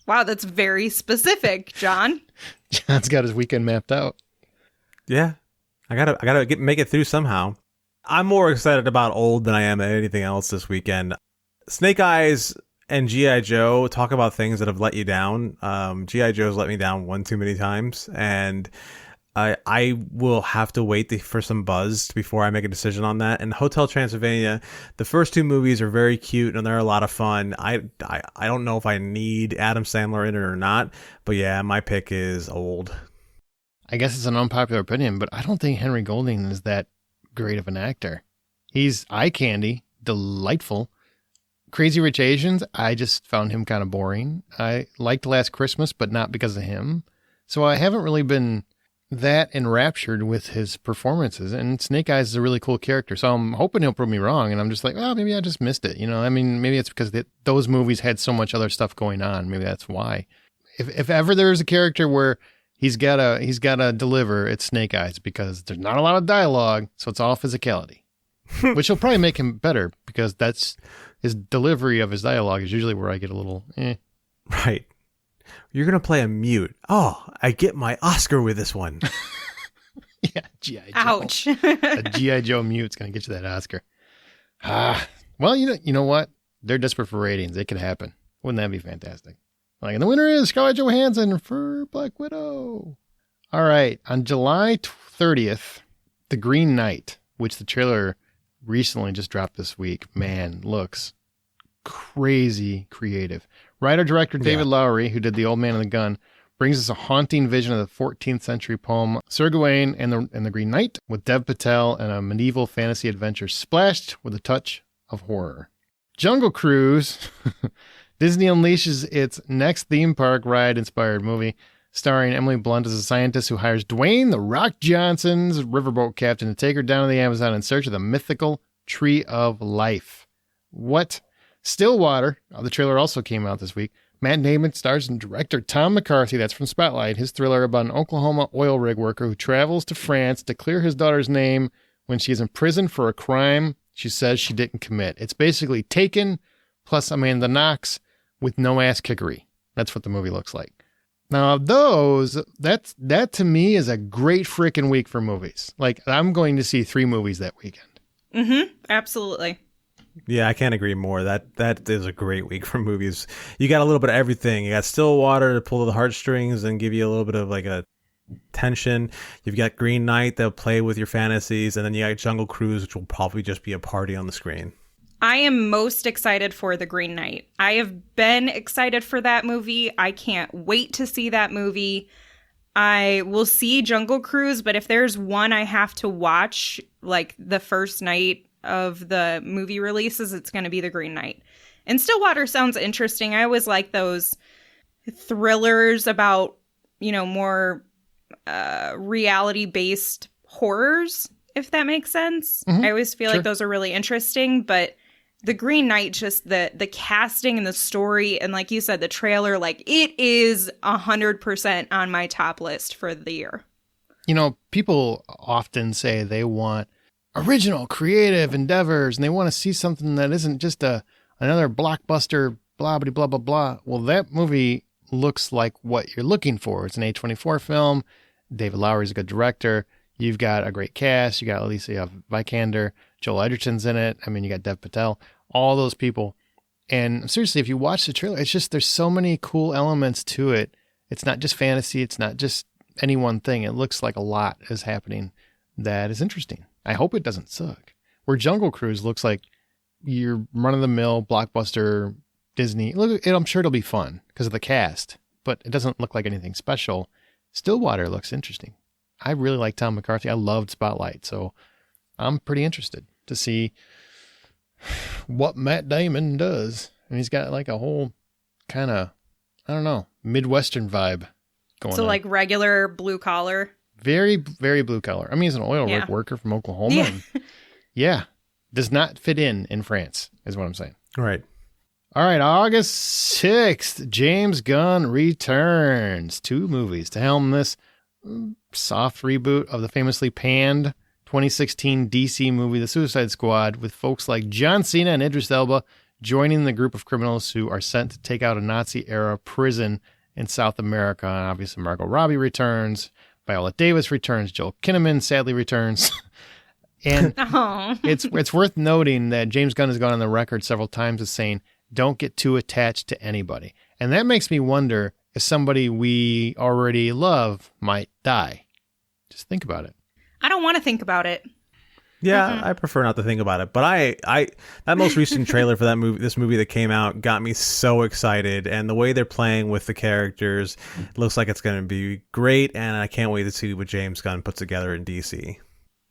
Wow, that's very specific, John. John's got his weekend mapped out. Yeah, I gotta make it through somehow. I'm more excited about Old than I am anything else this weekend. Snake Eyes and G.I. Joe, talk about things that have let you down. G.I. Joe's let me down one too many times, and I will have to wait for some buzz before I make a decision on that. And Hotel Transylvania, the first two movies are very cute and they're a lot of fun. I don't know if I need Adam Sandler in it or not, but yeah, my pick is Old. I guess it's an unpopular opinion, but I don't think Henry Golding is that great of an actor. He's eye candy, delightful. Crazy Rich Asians, I just found him kind of boring. I liked Last Christmas, but not because of him. So I haven't really been that enraptured with his performances. And Snake Eyes is a really cool character. So I'm hoping he'll prove me wrong. And I'm just like, well, maybe I just missed it. You know, I mean, maybe it's because those movies had so much other stuff going on. Maybe that's why. If ever there's a character where he's gotta deliver, it's Snake Eyes, because there's not a lot of dialogue. So it's all physicality, which will probably make him better, because that's his delivery of his dialogue is usually where I get a little, Right. You're going to play a mute. Oh, I get my Oscar with this one. Yeah, G.I. Joe. Ouch. A G.I. Joe mute's going to get you that Oscar. Well, you know what? They're desperate for ratings. It could happen. Wouldn't that be fantastic? Like, and the winner is Scarlett Johansson for Black Widow. All right. On July 30th, The Green Knight, which the trailer recently just dropped this week, man, looks crazy creative. Writer-director David Lowery, who did The Old Man and the Gun, brings us a haunting vision of the 14th century poem Sir Gawain and the Green Knight, with Dev Patel and a medieval fantasy adventure splashed with a touch of horror. Jungle Cruise. Disney unleashes its next theme park ride-inspired movie, starring Emily Blunt as a scientist who hires Dwayne "The Rock" Johnson's riverboat captain to take her down to the Amazon in search of the mythical Tree of Life. What? Stillwater, the trailer also came out this week. Matt Damon stars in director Tom McCarthy, that's from Spotlight, his thriller about an Oklahoma oil rig worker who travels to France to clear his daughter's name when she is in prison for a crime she says she didn't commit. It's basically Taken plus Amanda Knox with no ass kickery. That's what the movie looks like. Now, that to me is a great freaking week for movies. Like, I'm going to see 3 movies that weekend. Mm-hmm. Absolutely. Yeah, I can't agree more. That is a great week for movies. You got a little bit of everything. You got Stillwater to pull the heartstrings and give you a little bit of like a tension. You've got Green Knight that'll play with your fantasies, and then you got Jungle Cruise, which will probably just be a party on the screen. I am most excited for The Green Knight. I have been excited for that movie. I can't wait to see that movie. I will see Jungle Cruise, but if there's one I have to watch, like the first night of the movie releases, it's going to be The Green Knight. And Stillwater sounds interesting. I always like those thrillers about, more reality-based horrors, if that makes sense. Mm-hmm. I always feel like those are really interesting, but The Green Knight, just the casting and the story, and like you said, the trailer, like it is 100% on my top list for the year. People often say they want original, creative endeavors, and they want to see something that isn't just another blockbuster, blah, blah, blah, blah, blah. Well, that movie looks like what you're looking for. It's an A24 film. David Lowery's a good director. You've got a great cast. You got Alicia Vikander, Joel Edgerton's in it. I mean, you got Dev Patel, all those people. And seriously, if you watch the trailer, it's just, there's so many cool elements to it. It's not just fantasy. It's not just any one thing. It looks like a lot is happening that is interesting. I hope it doesn't suck. Where Jungle Cruise looks like your run-of-the-mill blockbuster Disney. Look, I'm sure it'll be fun because of the cast, but it doesn't look like anything special. Stillwater looks interesting. I really like Tom McCarthy. I loved Spotlight, so I'm pretty interested to see what Matt Damon does. And he's got like a whole kind of, I don't know, Midwestern vibe going on. So like regular blue collar. Very, very blue collar. I mean, he's an oil rig worker from Oklahoma. Yeah. And does not fit in France, is what I'm saying. Right. All right, August 6th, James Gunn returns. 2 movies to helm this soft reboot of the famously panned 2016 DC movie, The Suicide Squad, with folks like John Cena and Idris Elba joining the group of criminals who are sent to take out a Nazi-era prison in South America. And obviously, Margot Robbie returns. Viola Davis returns. Joel Kinnaman sadly returns. And Oh. it's worth noting that James Gunn has gone on the record several times as saying, don't get too attached to anybody. And that makes me wonder if somebody we already love might die. Just think about it. I don't want to think about it. Yeah, I prefer not to think about it. But I that most recent trailer for this movie that came out got me so excited, and the way they're playing with the characters looks like it's going to be great, and I can't wait to see what James Gunn puts together in DC.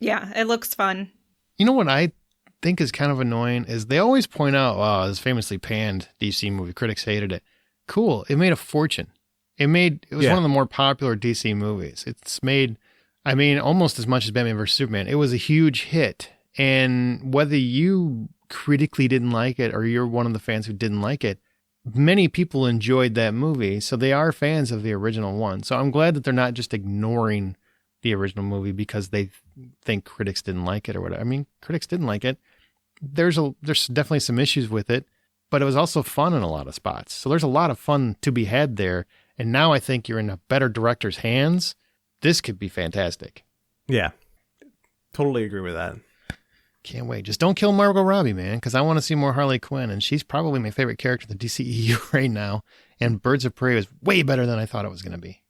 Yeah, it looks fun. You know what I think is kind of annoying is they always point out, oh, this famously panned DC movie. Critics hated it. Cool. It made a fortune. It was one of the more popular DC movies. It's made, I mean, almost as much as Batman vs. Superman. It was a huge hit. And whether you critically didn't like it or you're one of the fans who didn't like it, many people enjoyed that movie. So they are fans of the original one. So I'm glad that they're not just ignoring the original movie because they think critics didn't like it or whatever. I mean, critics didn't like it. There's definitely some issues with it, but it was also fun in a lot of spots. So there's a lot of fun to be had there. And now I think you're in a better director's hands. This could be fantastic. Yeah, totally agree with that. Can't wait. Just don't kill Margot Robbie, man, because I want to see more Harley Quinn, and she's probably my favorite character in the DCEU right now. And Birds of Prey was way better than I thought it was going to be,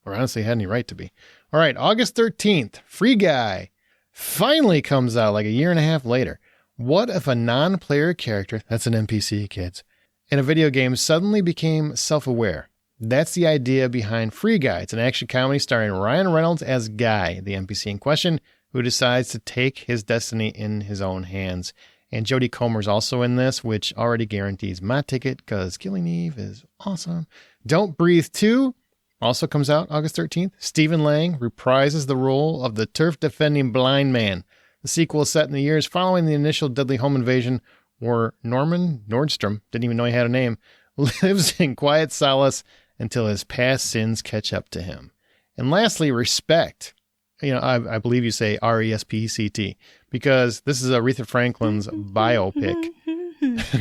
or honestly had any right to be. All right, August 13th, Free Guy finally comes out like a year and a half later. What if a non-player character, that's an NPC, kids, in a video game suddenly became self-aware? That's the idea behind Free Guy. It's an action comedy starring Ryan Reynolds as Guy, the NPC in question, who decides to take his destiny in his own hands. And Jodie Comer's also in this, which already guarantees my ticket because Killing Eve is awesome. Don't Breathe 2 also comes out August 13th. Stephen Lang reprises the role of the turf-defending blind man. The sequel is set in the years following the initial deadly home invasion, where Norman Nordstrom, didn't even know he had a name, lives in quiet solace until his past sins catch up to him. And lastly, Respect. You know, I believe you say RESPECT, because this is Aretha Franklin's biopic,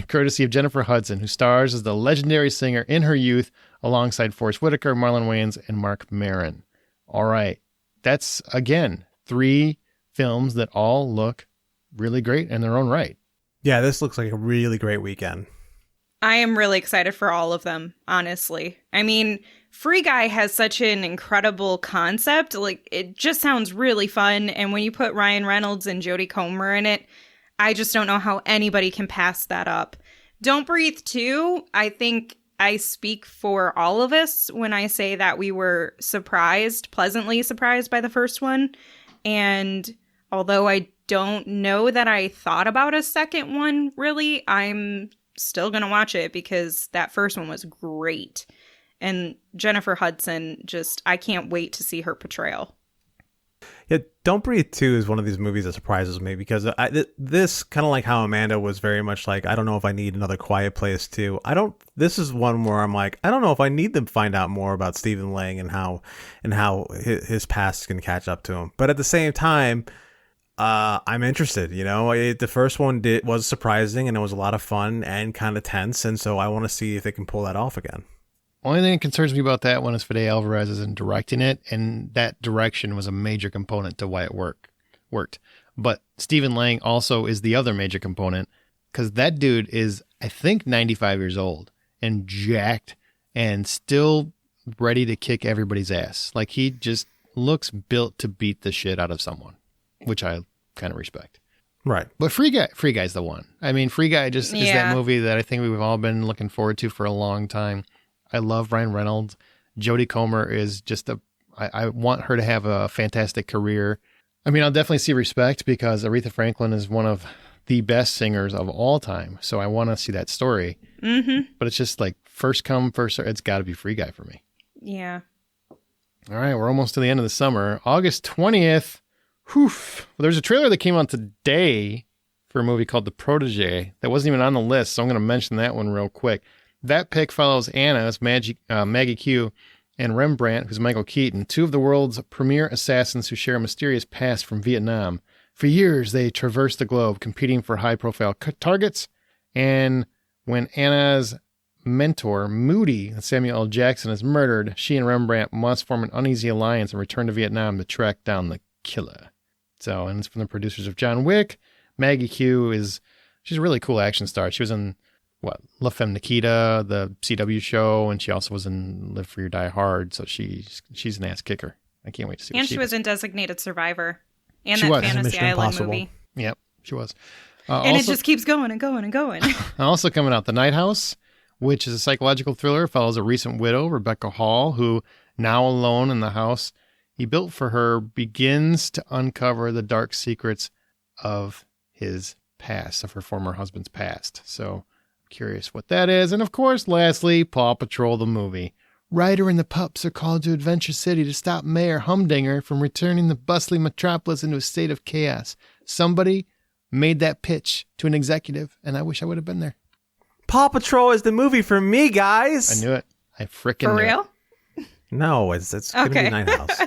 courtesy of Jennifer Hudson, who stars as the legendary singer in her youth alongside Forrest Whitaker, Marlon Wayans, and Marc Maron. All right. That's, again, 3 films that all look really great in their own right. Yeah, this looks like a really great weekend. I am really excited for all of them, honestly. I mean, Free Guy has such an incredible concept. Like, it just sounds really fun. And when you put Ryan Reynolds and Jodie Comer in it, I just don't know how anybody can pass that up. Don't Breathe 2, I think I speak for all of us when I say that we were pleasantly surprised by the first one. And although I don't know that I thought about a second one, really, I'm still gonna watch it because that first one was great. And Jennifer Hudson, I can't wait to see her portrayal. Yeah, Don't Breathe 2 is one of these movies that surprises me because this, kind of like how Amanda was very much like, I don't know if I need another Quiet Place 2. This is one where I'm like, I don't know if I need to find out more about Stephen Lang and how his past can catch up to him. But at the same time, I'm interested. You know, the first one was surprising and it was a lot of fun and kind of tense, and so I want to see if they can pull that off again. Only thing that concerns me about that one is Fede Alvarez isn't directing it, and that direction was a major component to why it worked. But Stephen Lang also is the other major component, because that dude is, I think, 95 years old and jacked and still ready to kick everybody's ass. Like, he just looks built to beat the shit out of someone, which I kind of respect. Right. But Free Guy's the one. I mean, Free Guy just is that movie that I think we've all been looking forward to for a long time. I love Ryan Reynolds. Jodie Comer is just I want her to have a fantastic career. I mean, I'll definitely see Respect because Aretha Franklin is one of the best singers of all time. So I want to see that story. Mm-hmm. But it's just like first come, first serve. It's got to be Free Guy for me. Yeah. All right. We're almost to the end of the summer. August 20th. Whew. Well, there's a trailer that came out today for a movie called The Protege that wasn't even on the list. So I'm going to mention that one real quick. That pick follows Anna as Maggie Q and Rembrandt, who's Michael Keaton, 2 of the world's premier assassins who share a mysterious past from Vietnam. For years, they traverse the globe, competing for high-profile targets. And when Anna's mentor, Moody, Samuel L. Jackson, is murdered, she and Rembrandt must form an uneasy alliance and return to Vietnam to track down the killer. So, and it's from the producers of John Wick. Maggie Q she's a really cool action star. She was in La Femme Nikita, the CW show, and she also was in Live Free or Die Hard. So she's an ass kicker. I can't wait to see what And she was in Designated Survivor and She that was. Fantasy Mission Island Impossible. movie. Yep, she was. And it just keeps going and going and going. Also coming out, The Night House, which is a psychological thriller, follows a recent widow, Rebecca Hall, who, now alone in the house he built for her, begins to uncover the dark secrets of his past, of her former husband's past. So I'm curious what that is. And of course, lastly, Paw Patrol the movie. Ryder and the pups are called to Adventure City to stop Mayor Humdinger from returning the bustling metropolis into a state of chaos. Somebody made that pitch to an executive, and I wish I would have been there. Paw Patrol is the movie for me, guys. I knew it. I frickin' For knew real? it. No, it's going to be Night House.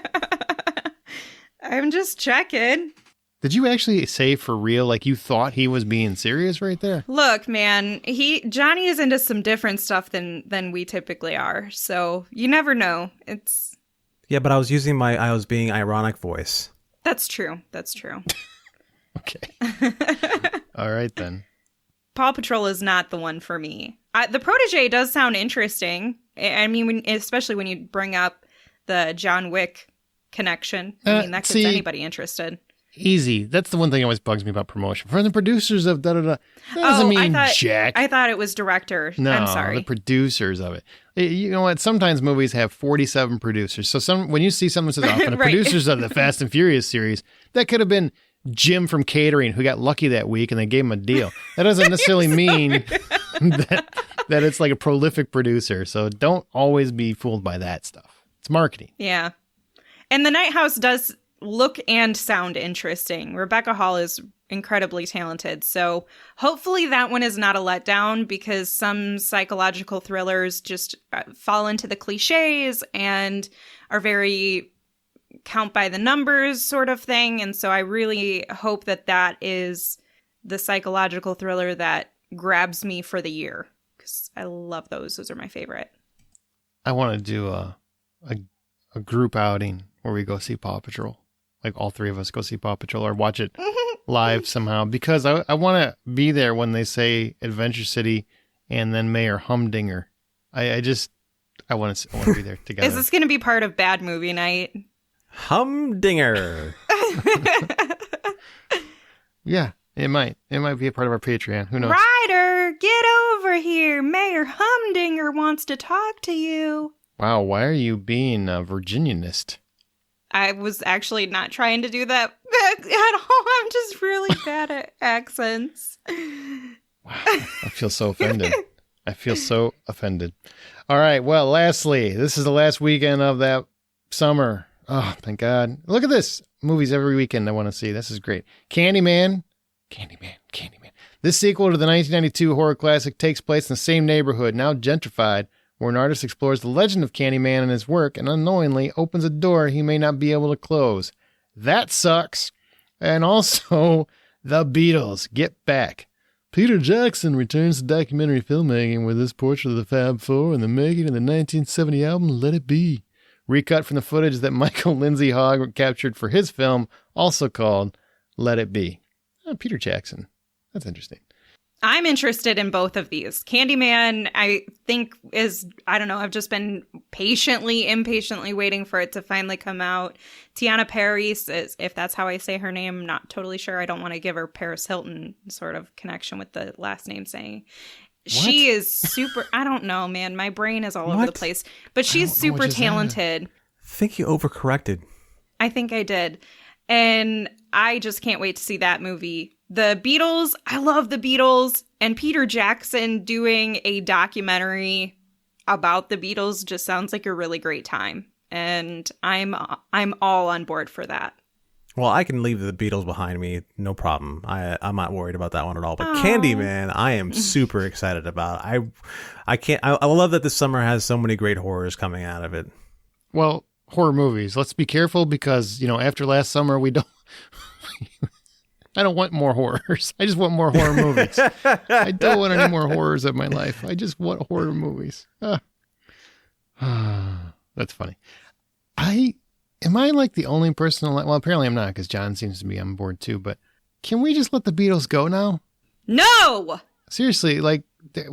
I'm just checking. Did you actually say for real, like you thought he was being serious right there? Look, man, Johnny is into some different stuff than we typically are. So you never know. Yeah, but I was using I was being ironic voice. That's true. That's true. Okay. All right, then. Paw Patrol is not the one for me. The Protege does sound interesting. I mean, especially when you bring up the John Wick connection. I mean, that gets anybody interested. Easy. That's the one thing that always bugs me about promotion. From the producers of da-da-da. That doesn't mean jack. I thought it was director. No, I'm sorry. The producers of it. You know what? Sometimes movies have 47 producers. So when you see something that says often, the Right. producers of the Fast and Furious series, that could have been Jim from catering who got lucky that week and they gave him a deal. That doesn't necessarily mean that it's like a prolific producer. So don't always be fooled by that stuff. It's marketing. Yeah. And The Night House does look and sound interesting. Rebecca Hall is incredibly talented. So hopefully that one is not a letdown, because some psychological thrillers just fall into the cliches and are very count by the numbers sort of thing. And so I really hope that is the psychological thriller that grabs me for the year, because I love those. Those are my favorite. I want to do a group outing where we go see Paw Patrol. Like all three of us go see Paw Patrol or watch it live somehow, because I want to be there when they say Adventure City and then Mayor Humdinger. I want to be there together. Is this going to be part of Bad Movie Night? Humdinger. Yeah, it might be a part of our Patreon. Who knows? Ryder, get over here. Mayor Humdinger wants to talk to you. Wow, why are you being a Virginianist? I was actually not trying to do that at all. I'm just really bad at accents. Wow, I feel so offended. All right, well, lastly, this is the last weekend of that summer. Oh, thank God. Look at this. Movies every weekend I want to see. This is great. Candyman. This sequel to the 1992 horror classic takes place in the same neighborhood, now gentrified, where an artist explores the legend of Candyman and his work and unknowingly opens a door he may not be able to close. That sucks. And also, the Beatles Get Back. Peter Jackson returns to documentary filmmaking with his portrait of the Fab Four and the making of the 1970 album Let It Be. Recut from the footage that Michael Lindsay Hogg captured for his film, also called Let It Be. Oh, Peter Jackson. That's interesting. I'm interested in both of these. Candyman, I think I don't know, I've just been impatiently waiting for it to finally come out. Tiana Paris, if that's how I say her name, I'm not totally sure. I don't want to give her Paris Hilton sort of connection with the last name saying. What? She is super, I don't know, man. My brain is all over the place. But she's super talented. I think you overcorrected. I think I did. And I just can't wait to see that movie. The Beatles, I love the Beatles, and Peter Jackson doing a documentary about the Beatles just sounds like a really great time. And I'm all on board for that. Well, I can leave the Beatles behind me, no problem. I'm not worried about that one at all. But Candyman, I am super excited about. I love that this summer has so many great horrors coming out of it. Well, horror movies. Let's be careful because, after last summer, we don't. I don't want more horrors. I just want more horror movies. I don't want any more horrors in my life. I just want horror movies. That's funny. I am I like the only person? Well, apparently I'm not, because John seems to be on board too. But can we just let the Beatles go now? No! Seriously, like,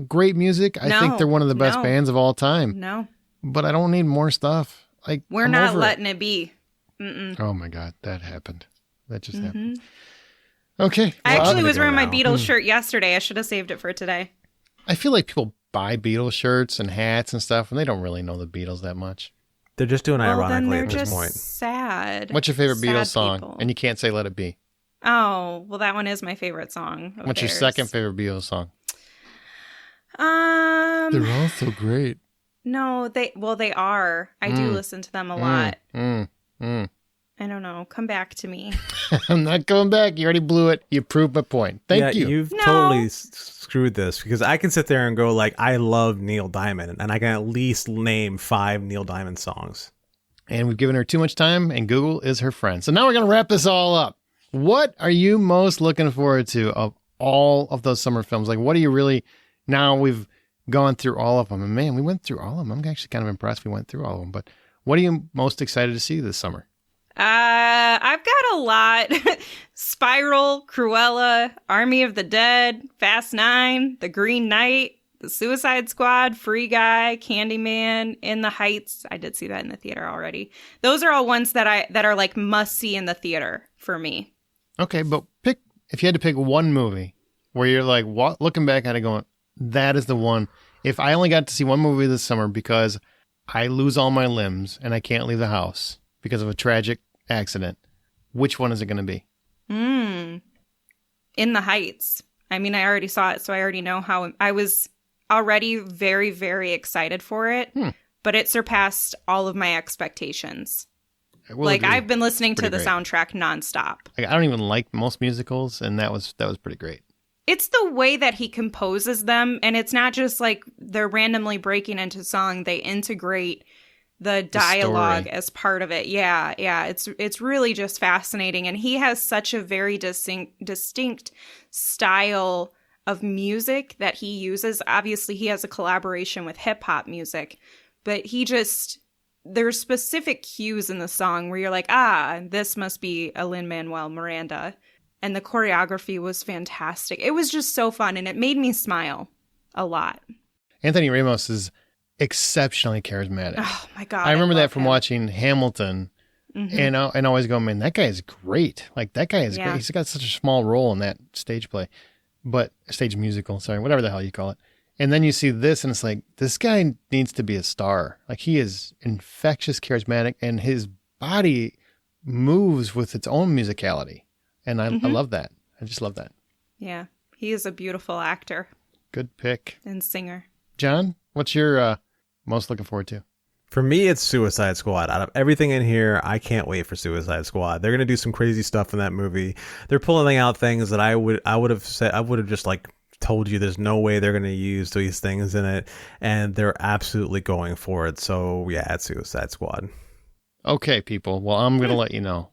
great music. I think they're one of the best bands of all time. No. But I don't need more stuff. Like, We're I'm not over letting it be. Mm-mm. Oh my God, that happened. That just happened. Okay. I well, actually was go wearing my now. Beatles shirt yesterday. I should have saved it for today. I feel like people buy Beatles shirts and hats and stuff, and they don't really know the Beatles that much. They're just doing Well, then ironically they're at this just point. sad. What's your favorite Sad Beatles song? people. And you can't say "Let It Be." Oh, well, that one is my favorite song. of What's your theirs. second favorite Beatles song? They're all so great. No, they are. I do listen to them a lot. I don't know. Come back to me. I'm not going back. You already blew it. You proved my point. Thank you. You've No. totally screwed this, because I can sit there and go like, I love Neil Diamond, and I can at least name 5 Neil Diamond songs. And we've given her too much time, and Google is her friend. So now we're going to wrap this all up. What are you most looking forward to of all of those summer films? Like, what are you really, now we've gone through all of them, and man, we went through all of them. I'm actually kind of impressed we went through all of them, but what are you most excited to see this summer? I've got a lot. Spiral, Cruella, Army of the Dead, Fast 9, The Green Knight, The Suicide Squad, Free Guy, Candyman, In the Heights. I did see that in the theater already. Those are all ones that are like must see in the theater for me. Okay, but if you had to pick one movie where you're like, looking back at it going, that is the one. If I only got to see one movie this summer because I lose all my limbs and I can't leave the house because of a tragic accident, which one is it going to be? In the Heights. I mean, I already saw it, so I already know how I was already very, very excited for it, but it surpassed all of my expectations. Like, agree. I've been listening to Pretty the great. soundtrack nonstop. Like, I don't even like most musicals, and that was pretty great. It's the way that he composes them, and it's not just like they're randomly breaking into song. They integrate the dialogue story. as part of it. Yeah. It's really just fascinating, and he has such a very distinct style of music that he uses. Obviously, he has a collaboration with hip hop music, but there's specific cues in the song where you're like, this must be a Lin-Manuel Miranda. And the choreography was fantastic. It was just so fun, and it made me smile a lot. Anthony Ramos is exceptionally charismatic. Oh, my God. I remember that love from him. watching Hamilton, and I always go, man, that guy is great. Like, that guy is Yeah. great. He's got such a small role in that stage musical, sorry, whatever the hell you call it. And then you see this, and it's like, this guy needs to be a star. Like, he is infectious, charismatic, and his body moves with its own musicality. And I love that. I just love that. Yeah. He is a beautiful actor Good pick. and singer. John, what's your most looking forward to? For me, it's Suicide Squad. Out of everything in here, I can't wait for Suicide Squad. They're gonna do some crazy stuff in that movie. They're pulling out things that I would have just like told you there's no way they're gonna use these things in it, and they're absolutely going for it. So yeah, it's Suicide Squad. Okay, people. Well, I'm going to let you know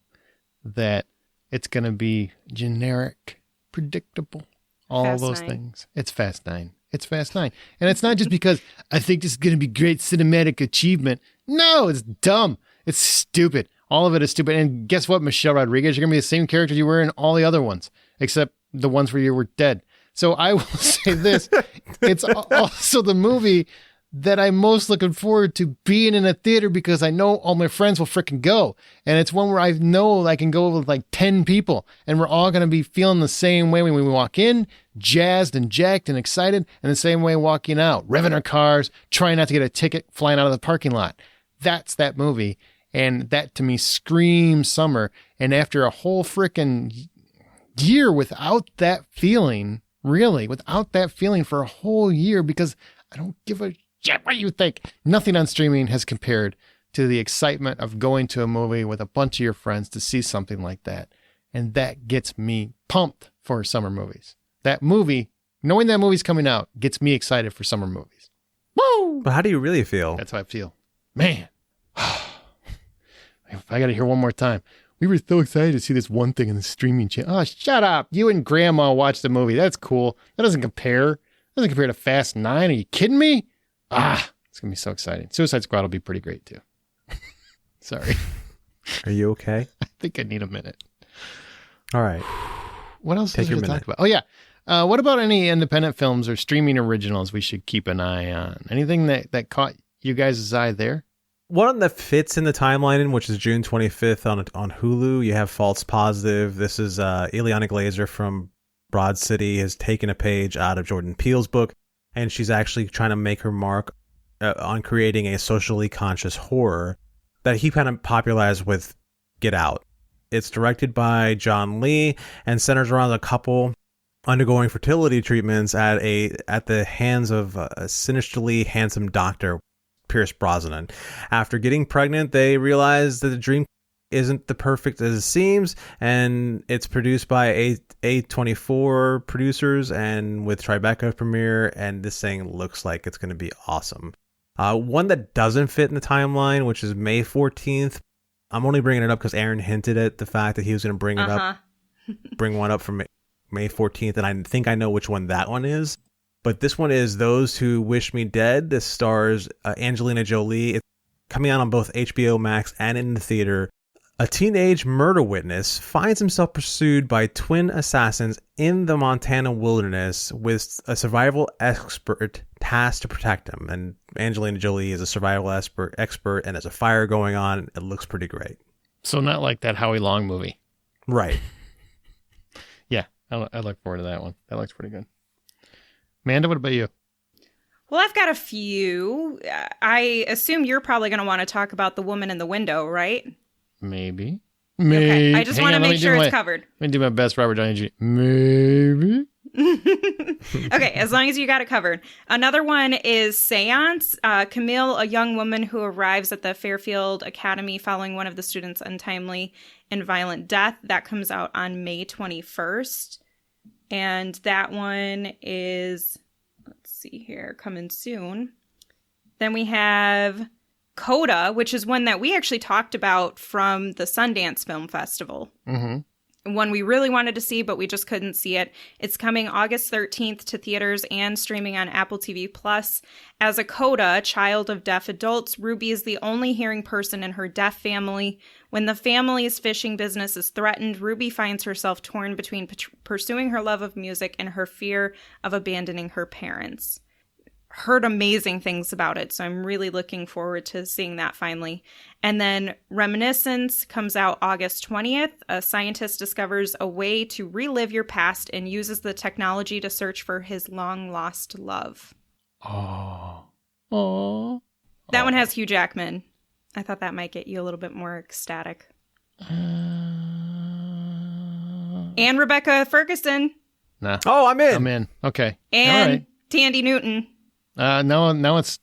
that it's going to be generic, predictable, all Fast those 9. things. It's Fast 9. It's Fast 9. And it's not just because I think this is going to be great cinematic achievement. No, it's dumb. It's stupid. All of it is stupid. And guess what, Michelle Rodriguez? You're going to be the same character you were in all the other ones, except the ones where you were dead. So I will say this. It's also the movie that I'm most looking forward to being in a theater because I know all my friends will freaking go. And it's one where I know I can go with like 10 people and we're all going to be feeling the same way when we walk in, jazzed and jacked and excited, and the same way walking out, revving our cars, trying not to get a ticket, flying out of the parking lot. That's that movie. And that to me screams summer. And after a whole freaking year without that feeling, really, without that feeling for a whole year, because I don't give a shit what you think. Nothing on streaming has compared to the excitement of going to a movie with a bunch of your friends to see something like that. And that gets me pumped for summer movies. That movie, knowing that movie's coming out, gets me excited for summer movies. Woo! But how do you really feel? That's how I feel. Man. I got to hear one more time. We were so excited to see this one thing in the streaming channel. Oh, shut up. You and Grandma watched the movie. That's cool. That doesn't compare. That doesn't compare to Fast 9. Are you kidding me? It's going to be so exciting. Suicide Squad will be pretty great, too. Sorry. Are you okay? I think I need a minute. All right. What else Take is your there to minute. talk about? Oh, yeah. What about any independent films or streaming originals we should keep an eye on? Anything that caught you guys' eye there? One that fits in the timeline, which is June 25th on Hulu, you have False Positive. This is Ileana Glazer from Broad City has taken a page out of Jordan Peele's book, and she's actually trying to make her mark on creating a socially conscious horror that he kind of popularized with Get Out. It's directed by John Lee and centers around a couple undergoing fertility treatments at the hands of a sinisterly handsome doctor, Pierce Brosnan. After getting pregnant, they realize that the dream isn't the perfect as it seems, and it's produced by A24 producers and with Tribeca premiere, and this thing looks like it's going to be awesome. One that doesn't fit in the timeline, which is May 14th. I'm only bringing it up because Aaron hinted at the fact that he was going to bring it up, bring one up from May 14th, and I think I know which one that one is. But this one is Those Who Wish Me Dead. This stars Angelina Jolie. It's coming out on both HBO Max and in the theater. A teenage murder witness finds himself pursued by twin assassins in the Montana wilderness with a survival expert tasked to protect him. And Angelina Jolie is a survival expert, and there's a fire going on. It looks pretty great. So not like that Howie Long movie. Right. Yeah, I look forward to that one. That looks pretty good. Amanda, what about you? Well, I've got a few. I assume you're probably going to want to talk about The Woman in the Window, right? Maybe. Okay. I just want to Hang on, make sure it's covered. Let me do my best Robert Downey Jr. Maybe. Okay, as long as you got it covered. Another one is Seance. Camille, a young woman who arrives at the Fairfield Academy following one of the students' untimely and violent death. That comes out on May 21st. And that one is, let's see here, coming soon. Then we have Coda, which is one that we actually talked about from the Sundance Film Festival. Mm-hmm. One we really wanted to see, but we just couldn't see it. It's coming August 13th to theaters and streaming on Apple TV+. As a Coda, child of deaf adults, Ruby is the only hearing person in her deaf family. When the family's fishing business is threatened, Ruby finds herself torn between pursuing her love of music and her fear of abandoning her parents. Heard amazing things about it, so I'm really looking forward to seeing that finally. And then Reminiscence comes out August 20th. A scientist discovers a way to relive your past and uses the technology to search for his long-lost love. Oh. That one has Hugh Jackman. I thought that might get you a little bit more ecstatic. And Rebecca Ferguson. Nah. Oh, I'm in. I'm in. Okay. And all right. Tandy Newton. Now it's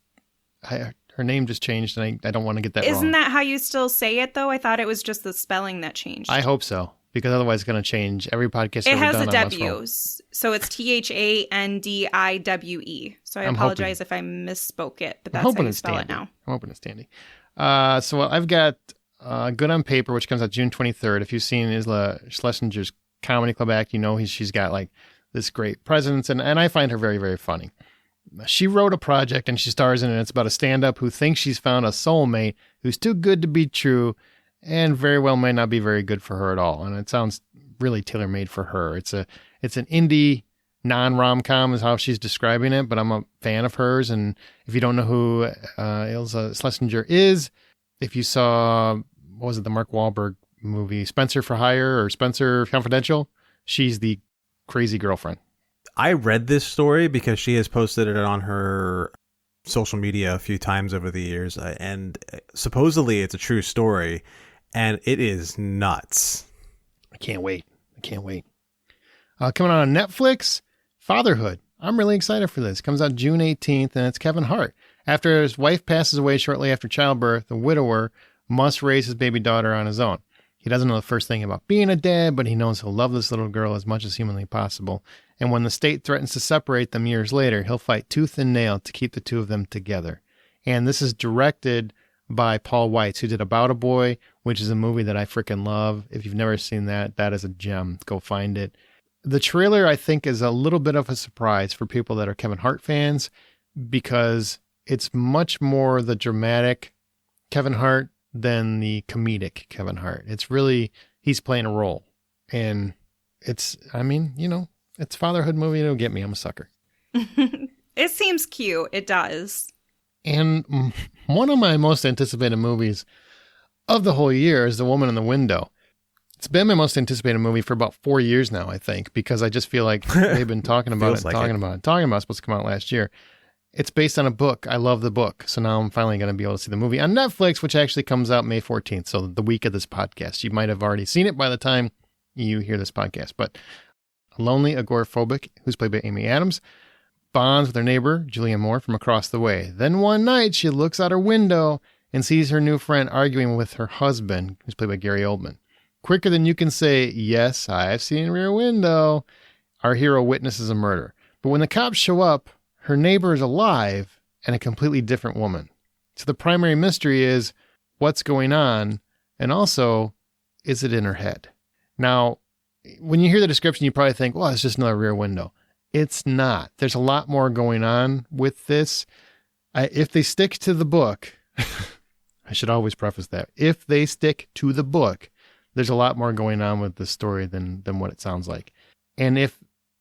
her name just changed, and I don't want to get that wrong. Isn't that how you still say it, though? I thought it was just the spelling that changed. I hope so, because otherwise it's going to change every podcast. It has done a on What's W, Wrong. so it's THANDIWE. So I apologize if I misspoke it, but that's how you spell it now. I'm hoping it's Tandy. So I've got Good on Paper, which comes out June 23rd. If you've seen Isla Schlesinger's Comedy Club act, you know she's got like this great presence, and I find her very, very funny. She wrote a project and she stars in it. It's about a stand-up who thinks she's found a soulmate who's too good to be true and very well may not be very good for her at all. And it sounds really tailor-made for her. It's an indie non-rom-com is how she's describing it, but I'm a fan of hers. And if you don't know who Ilsa Schlesinger is, if you saw, what was it, the Mark Wahlberg movie, Spencer for Hire or Spencer Confidential, she's the crazy girlfriend. I read this story because she has posted it on her social media a few times over the years, and supposedly it's a true story, and it is nuts. I can't wait. Coming out on Netflix, Fatherhood. I'm really excited for this. Comes out June 18th, and it's Kevin Hart. After his wife passes away shortly after childbirth, the widower must raise his baby daughter on his own. He doesn't know the first thing about being a dad, but he knows he'll love this little girl as much as humanly possible. And when the state threatens to separate them years later, he'll fight tooth and nail to keep the two of them together. And this is directed by Paul Weitz, who did About a Boy, which is a movie that I freaking love. If you've never seen that, that is a gem. Go find it. The trailer, I think, is a little bit of a surprise for people that are Kevin Hart fans because it's much more the dramatic Kevin Hart than the comedic Kevin Hart. It's really, he's playing a role. And it's, I mean, you know, it's a fatherhood movie. It'll get me. I'm a sucker. It seems cute. It does. And one of my most anticipated movies of the whole year is The Woman in the Window. It's been my most anticipated movie for about 4 years now, I think, because I just feel like they've been talking about it, talking about it. It's supposed to come out last year. It's based on a book. I love the book. So now I'm finally going to be able to see the movie on Netflix, which actually comes out May 14th. So the week of this podcast. You might have already seen it by the time you hear this podcast. But a lonely agoraphobic, who's played by Amy Adams, bonds with her neighbor, Julianne Moore, from across the way. Then one night, she looks out her window and sees her new friend arguing with her husband, who's played by Gary Oldman. Quicker than you can say, yes, I've seen Rear Window, our hero witnesses a murder. But when the cops show up, her neighbor is alive and a completely different woman. So the primary mystery is what's going on, and also, is it in her head? Now, when you hear the description, you probably think, well, it's just another Rear Window. It's not. There's a lot more going on with this. If they stick to the book, I should always preface that. If they stick to the book, there's a lot more going on with the story than what it sounds like. And if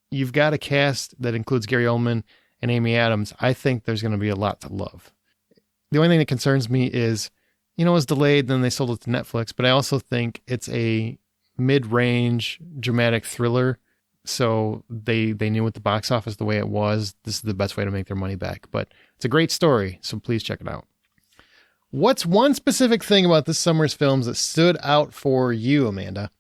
you've got a cast that includes Gary Oldman and Amy Adams, I think there's going to be a lot to love. The only thing that concerns me is, you know, it was delayed, then they sold it to Netflix, but I also think it's a mid-range dramatic thriller. So they knew with the box office the way it was, this is the best way to make their money back. But it's a great story, so please check it out. What's one specific thing about this summer's films that stood out for you, Amanda?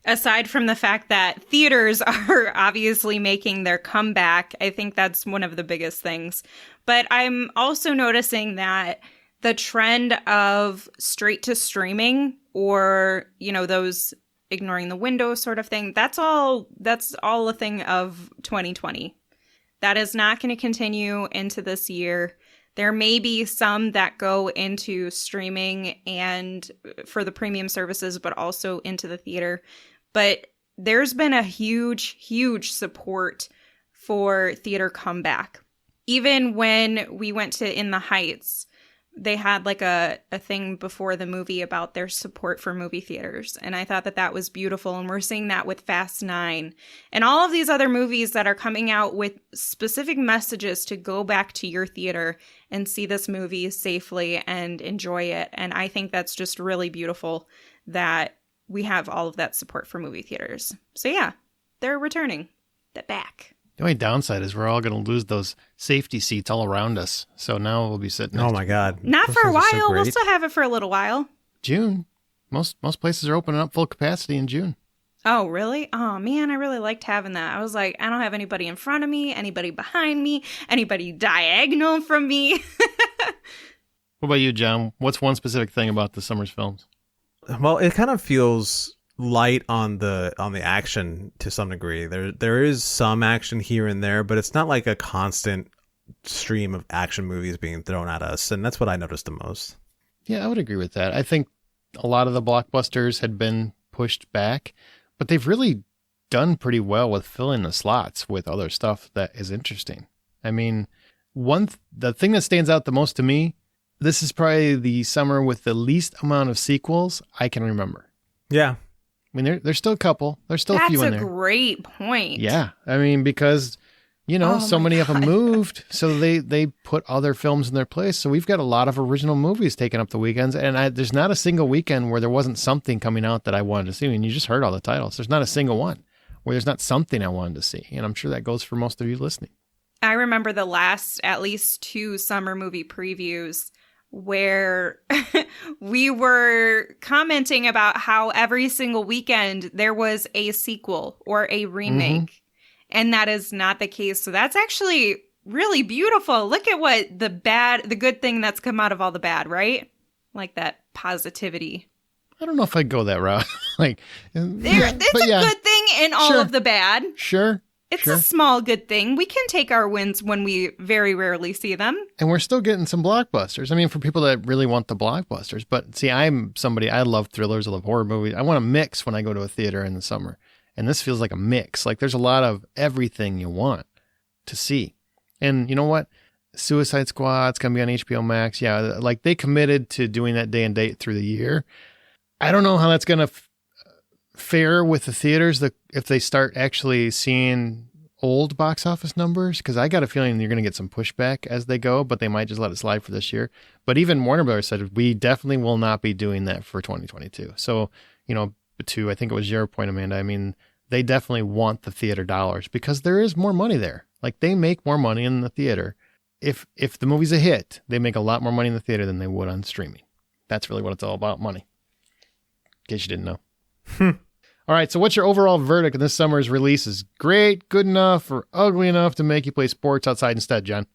Aside from the fact that theaters are obviously making their comeback, I think that's one of the biggest things. But I'm also noticing that the trend of straight to streaming, or, you know, those ignoring the window sort of thing, that's all a thing of 2020. That is not going to continue into this year. There may be some that go into streaming and for the premium services, but also into the theater. But there's been a huge, huge support for theater comeback. Even when we went to In the Heights, they had like a thing before the movie about their support for movie theaters. And I thought that was beautiful. And we're seeing that with Fast 9 and all of these other movies that are coming out with specific messages to go back to your theater and see this movie safely and enjoy it. And I think that's just really beautiful that we have all of that support for movie theaters. So yeah, they're returning. They're back. The only downside is we're all going to lose those safety seats all around us. So now we'll be sitting. Oh my God! Not Those for a things are while. so We'll great. still have it for a little while. June. Most places are opening up full capacity in June. Oh, really? Oh, man, I really liked having that. I was like, I don't have anybody in front of me, anybody behind me, anybody diagonal from me. What about you, John? What's one specific thing about the summer's films? Well, it kind of feels light on the action to some degree. There is some action here and there, but it's not like a constant stream of action movies being thrown at us, and that's what I noticed the most. Yeah, I would agree with that. I think a lot of the blockbusters had been pushed back, but they've really done pretty well with filling the slots with other stuff that is interesting. I mean, the thing that stands out the most to me, this is probably the summer with the least amount of sequels I can remember. Yeah. I mean, there's still a couple. There's still a few in there. That's a great point. Yeah. I mean, because, you know, so many of them moved, so they put other films in their place. So we've got a lot of original movies taking up the weekends. And there's not a single weekend where there wasn't something coming out that I wanted to see. I mean, you just heard all the titles. There's not a single one where there's not something I wanted to see. And I'm sure that goes for most of you listening. I remember the last at least 2 summer movie previews where we were commenting about how every single weekend there was a sequel or a remake. Mm-hmm. And that is not the case. So that's actually really beautiful. Look at what the good thing that's come out of all the bad, right? Like that positivity. I don't know if I'd go that route. It's a good thing in all of the bad. Sure. It's a small good thing. We can take our wins when we very rarely see them. And we're still getting some blockbusters. I mean, for people that really want the blockbusters. But see, I'm somebody, I love thrillers. I love horror movies. I want a mix when I go to a theater in the summer. And this feels like a mix. Like there's a lot of everything you want to see. And you know what? Suicide Squad's going to be on HBO Max. Yeah, like they committed to doing that day and date through the year. I don't know how that's going to fare with the theaters if they start actually seeing old box office numbers, because I got a feeling you're going to get some pushback as they go, but they might just let it slide for this year. But even Warner Brothers said we definitely will not be doing that for 2022. So, I think it was your point, Amanda. I mean, they definitely want the theater dollars because there is more money there. Like they make more money in the theater. If the movie's a hit, they make a lot more money in the theater than they would on streaming. That's really what it's all about, money. In case you didn't know. All right, so what's your overall verdict of this summer's releases? Great, good enough, or ugly enough to make you play sports outside instead, John?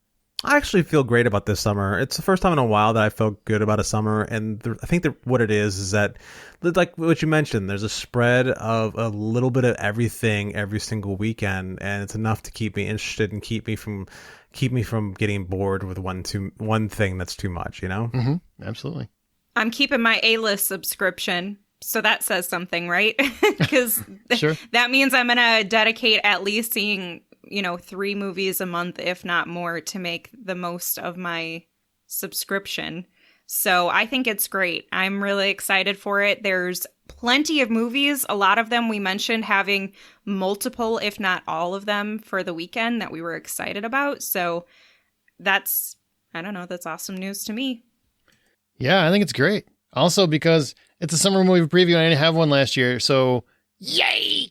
I actually feel great about this summer. It's the first time in a while that I felt good about a summer, and I think that what it is that, like what you mentioned, there's a spread of a little bit of everything every single weekend, and it's enough to keep me interested and keep me from getting bored with one thing that's too much, Mm-hmm, absolutely. I'm keeping my A-list subscription. So that says something, right? Because Sure. That means I'm going to dedicate at least seeing, 3 movies a month, if not more, to make the most of my subscription. So I think it's great. I'm really excited for it. There's plenty of movies. A lot of them we mentioned having multiple, if not all of them for the weekend that we were excited about. So that's awesome news to me. Yeah, I think it's great. Also because it's a summer movie preview and I didn't have one last year, so yay!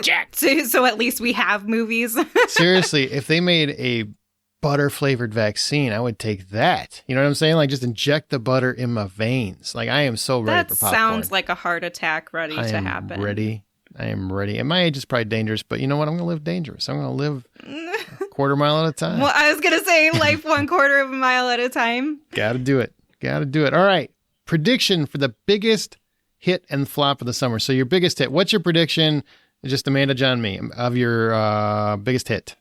Jack! So at least we have movies. Seriously, if they made a butter-flavored vaccine, I would take that. You know what I'm saying? Like just inject the butter in my veins. Like I am so ready for popcorn. That sounds like a heart attack ready to happen. I am ready. At my age, it's probably dangerous, but you know what? I'm going to live dangerous. I'm going to live a quarter mile at a time. Well, I was going to say life 1/4 of a mile at a time. Got to do it. All right. Prediction for the biggest hit and flop of the summer. So your biggest hit. What's your prediction? Just Amanda, John, me, of your biggest hit.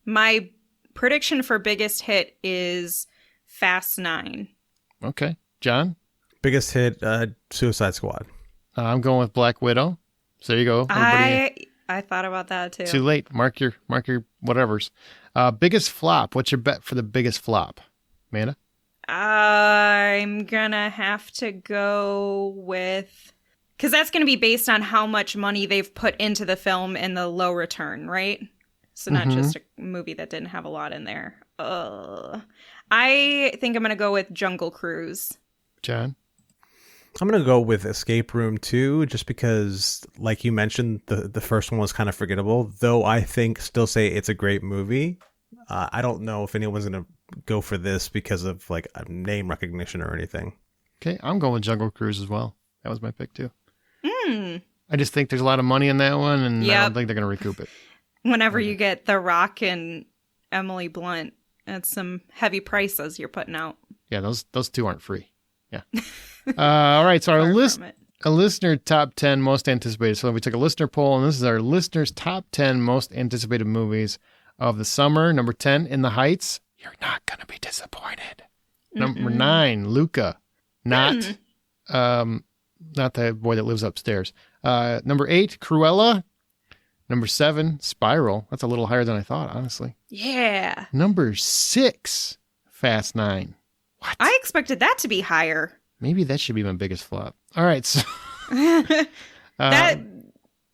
My prediction for biggest hit is Fast 9. Okay. John? Biggest hit, Suicide Squad. I'm going with Black Widow. So there you go. Everybody. I thought about that too. Too late. Mark your whatevers. Biggest flop. What's your bet for the biggest flop? Amanda? I'm gonna have to go with, because that's gonna be based on how much money they've put into the film and the low return, right? So not just a movie that didn't have a lot in there. I think I'm gonna go with Jungle Cruise. John? I'm going to go with Escape Room 2, just because, like you mentioned, the first one was kind of forgettable, though I still say it's a great movie. I don't know if anyone's going to go for this because of like a name recognition or anything. Okay, I'm going with Jungle Cruise as well. That was my pick too. I just think there's a lot of money in that one, and I don't think they're going to recoup it. Whenever you get The Rock and Emily Blunt, that's some heavy prices you're putting out. Yeah, those two aren't free. Yeah. All right. So a listener top 10 most anticipated. So we took a listener poll, and this is our listeners' top 10 most anticipated movies of the summer. Number 10, In the Heights. You're not going to be disappointed. Number 9, Luca. Not the boy that lives upstairs. Number 8, Cruella. Number 7, Spiral. That's a little higher than I thought, honestly. Yeah. Number 6, Fast 9. What? I expected that to be higher. Maybe that should be my biggest flop. All right. So that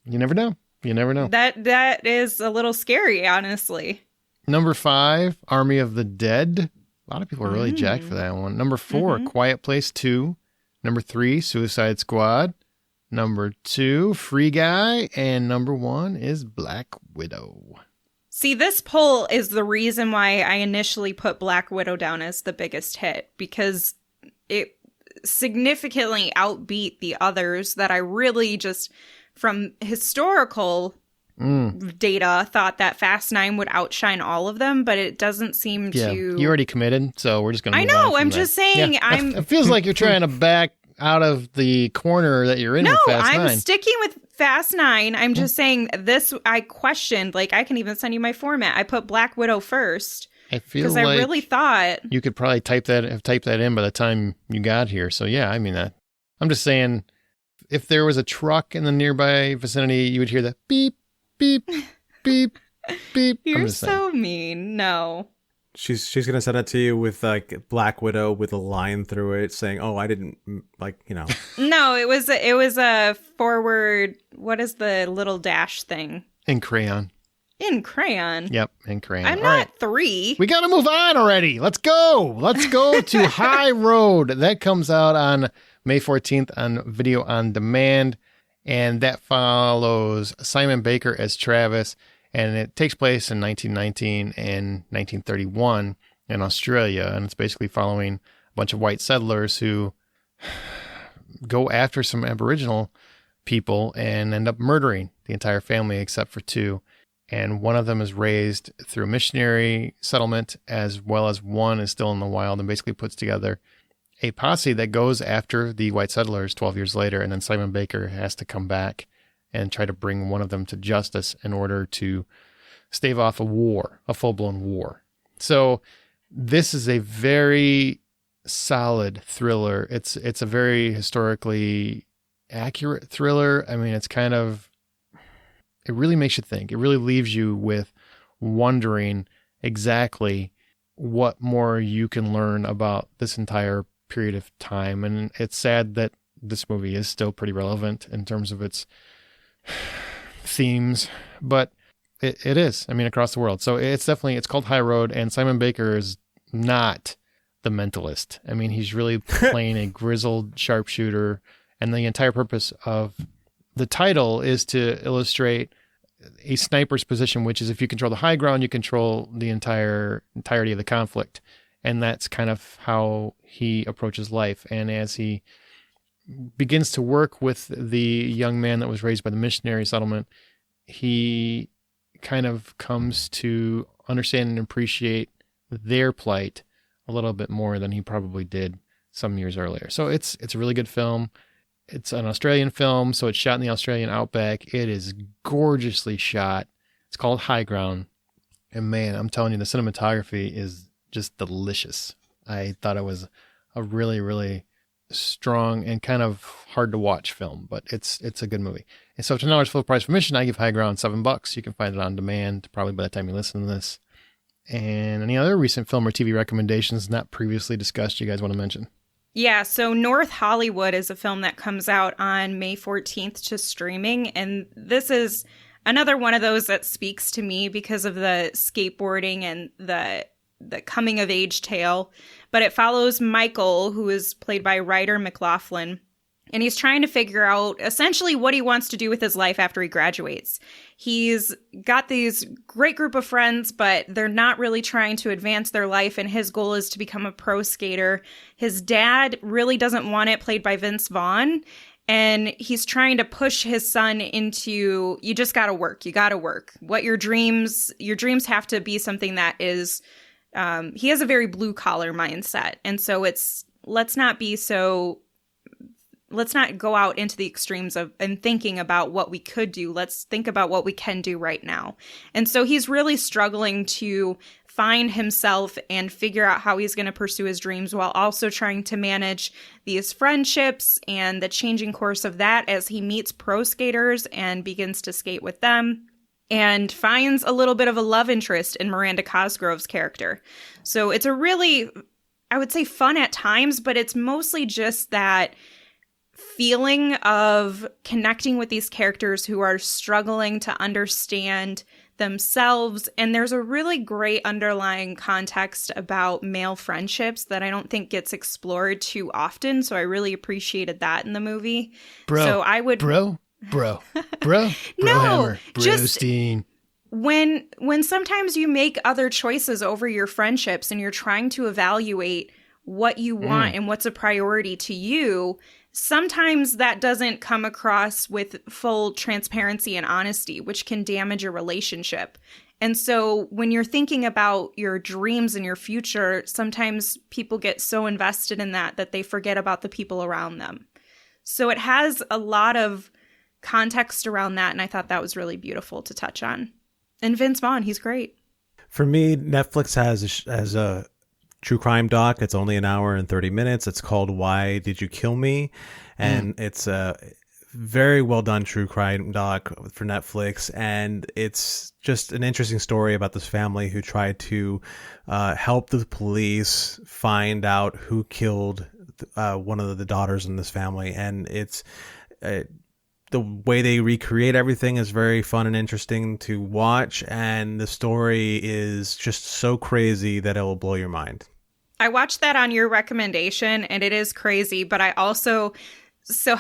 you never know. That is a little scary, honestly. Number 5, Army of the Dead. A lot of people are really jacked for that one. Number 4, Quiet Place 2. Number 3, Suicide Squad. Number 2, Free Guy. And number 1 is Black Widow. See, this poll is the reason why I initially put Black Widow down as the biggest hit, because it significantly outbeat the others that I really just, from historical data, thought that Fast 9 would outshine all of them, but it doesn't seem to. You already committed, so we're just going to move on I know, from I'm that. just saying. Yeah. It feels like you're trying to back out of the corner that you're in with Fast 9. No, I'm sticking with Fast 9. I'm just saying this, I questioned, like, I can even send you my format. I put Black Widow first. I feel like because I really thought you could probably type that in by the time you got here. So yeah, I mean that. I'm just saying, if there was a truck in the nearby vicinity, you would hear the beep, beep, beep, beep. You're so mean. No. She's gonna send it to you with like Black Widow with a line through it saying, "Oh, I didn't like, you know." No, it was a forward. What is the little dash thing? In crayon. In crayon. Yep, in crayon. I'm All not right. 3. We got to move on already. Let's go. Let's go to High Road. That comes out on May 14th on Video on Demand. And that follows Simon Baker as Travis. And it takes place in 1919 and 1931 in Australia. And it's basically following a bunch of white settlers who go after some Aboriginal people and end up murdering the entire family except for 2. And one of them is raised through a missionary settlement, as well as one is still in the wild, and basically puts together a posse that goes after the white settlers 12 years later. And then Simon Baker has to come back and try to bring one of them to justice in order to stave off a war, a full-blown war. So this is a very solid thriller. It's a very historically accurate thriller. I mean, it's kind of, it really makes you think. It really leaves you with wondering exactly what more you can learn about this entire period of time. And it's sad that this movie is still pretty relevant in terms of its themes, but it is, I mean, across the world. So it's called High Road, and Simon Baker is not the mentalist. I mean, he's really playing a grizzled sharpshooter, and the entire purpose of the title is to illustrate a sniper's position, which is if you control the high ground, you control the entirety of the conflict. And that's kind of how he approaches life. And as he begins to work with the young man that was raised by the missionary settlement, he kind of comes to understand and appreciate their plight a little bit more than he probably did some years earlier. So it's a really good film. It's an Australian film, so it's shot in the Australian outback. It is gorgeously shot. It's called High Ground. And man, I'm telling you, the cinematography is just delicious. I thought it was a really, really strong and kind of hard to watch film, but it's a good movie. And so $10 full price for admission. I give High Ground $7. You can find it on demand probably by the time you listen to this. And any other recent film or TV recommendations not previously discussed you guys want to mention? Yeah, so North Hollywood is a film that comes out on May 14th to streaming, and this is another one of those that speaks to me because of the skateboarding and the coming of age tale. But it follows Michael, who is played by Ryder McLaughlin, and he's trying to figure out essentially what he wants to do with his life after he graduates. He's got these great group of friends, but they're not really trying to advance their life, and his goal is to become a pro skater. His dad really doesn't want it, played by Vince Vaughn, and he's trying to push his son into, you just gotta work, you gotta work. What your dreams have to be something that is, he has a very blue-collar mindset, and so let's not go out into the extremes of and thinking about what we could do. Let's think about what we can do right now. And so he's really struggling to find himself and figure out how he's going to pursue his dreams while also trying to manage these friendships and the changing course of that as he meets pro skaters and begins to skate with them and finds a little bit of a love interest in Miranda Cosgrove's character. So it's a really, I would say, fun at times, but it's mostly just that feeling of connecting with these characters who are struggling to understand themselves. And there's a really great underlying context about male friendships that I don't think gets explored too often. So I really appreciated that in the movie. Bro, No, hammer, just Brostein. when sometimes you make other choices over your friendships and you're trying to evaluate what you want and what's a priority to you, sometimes that doesn't come across with full transparency and honesty, which can damage a relationship. And so when you're thinking about your dreams and your future, sometimes people get so invested in that they forget about the people around them. So it has a lot of context around that, and I thought that was really beautiful to touch on. And Vince Vaughn, he's great. For me, Netflix has a true crime doc. It's only an hour and 30 minutes. It's called Why Did You Kill Me? And it's very well done true crime doc for Netflix, and it's just an interesting story about this family who tried to help the police find out who killed one of the daughters in this family, and it's the way they recreate everything is very fun and interesting to watch, and the story is just so crazy that it will blow your mind. I watched that on your recommendation, and it is crazy, but I also... So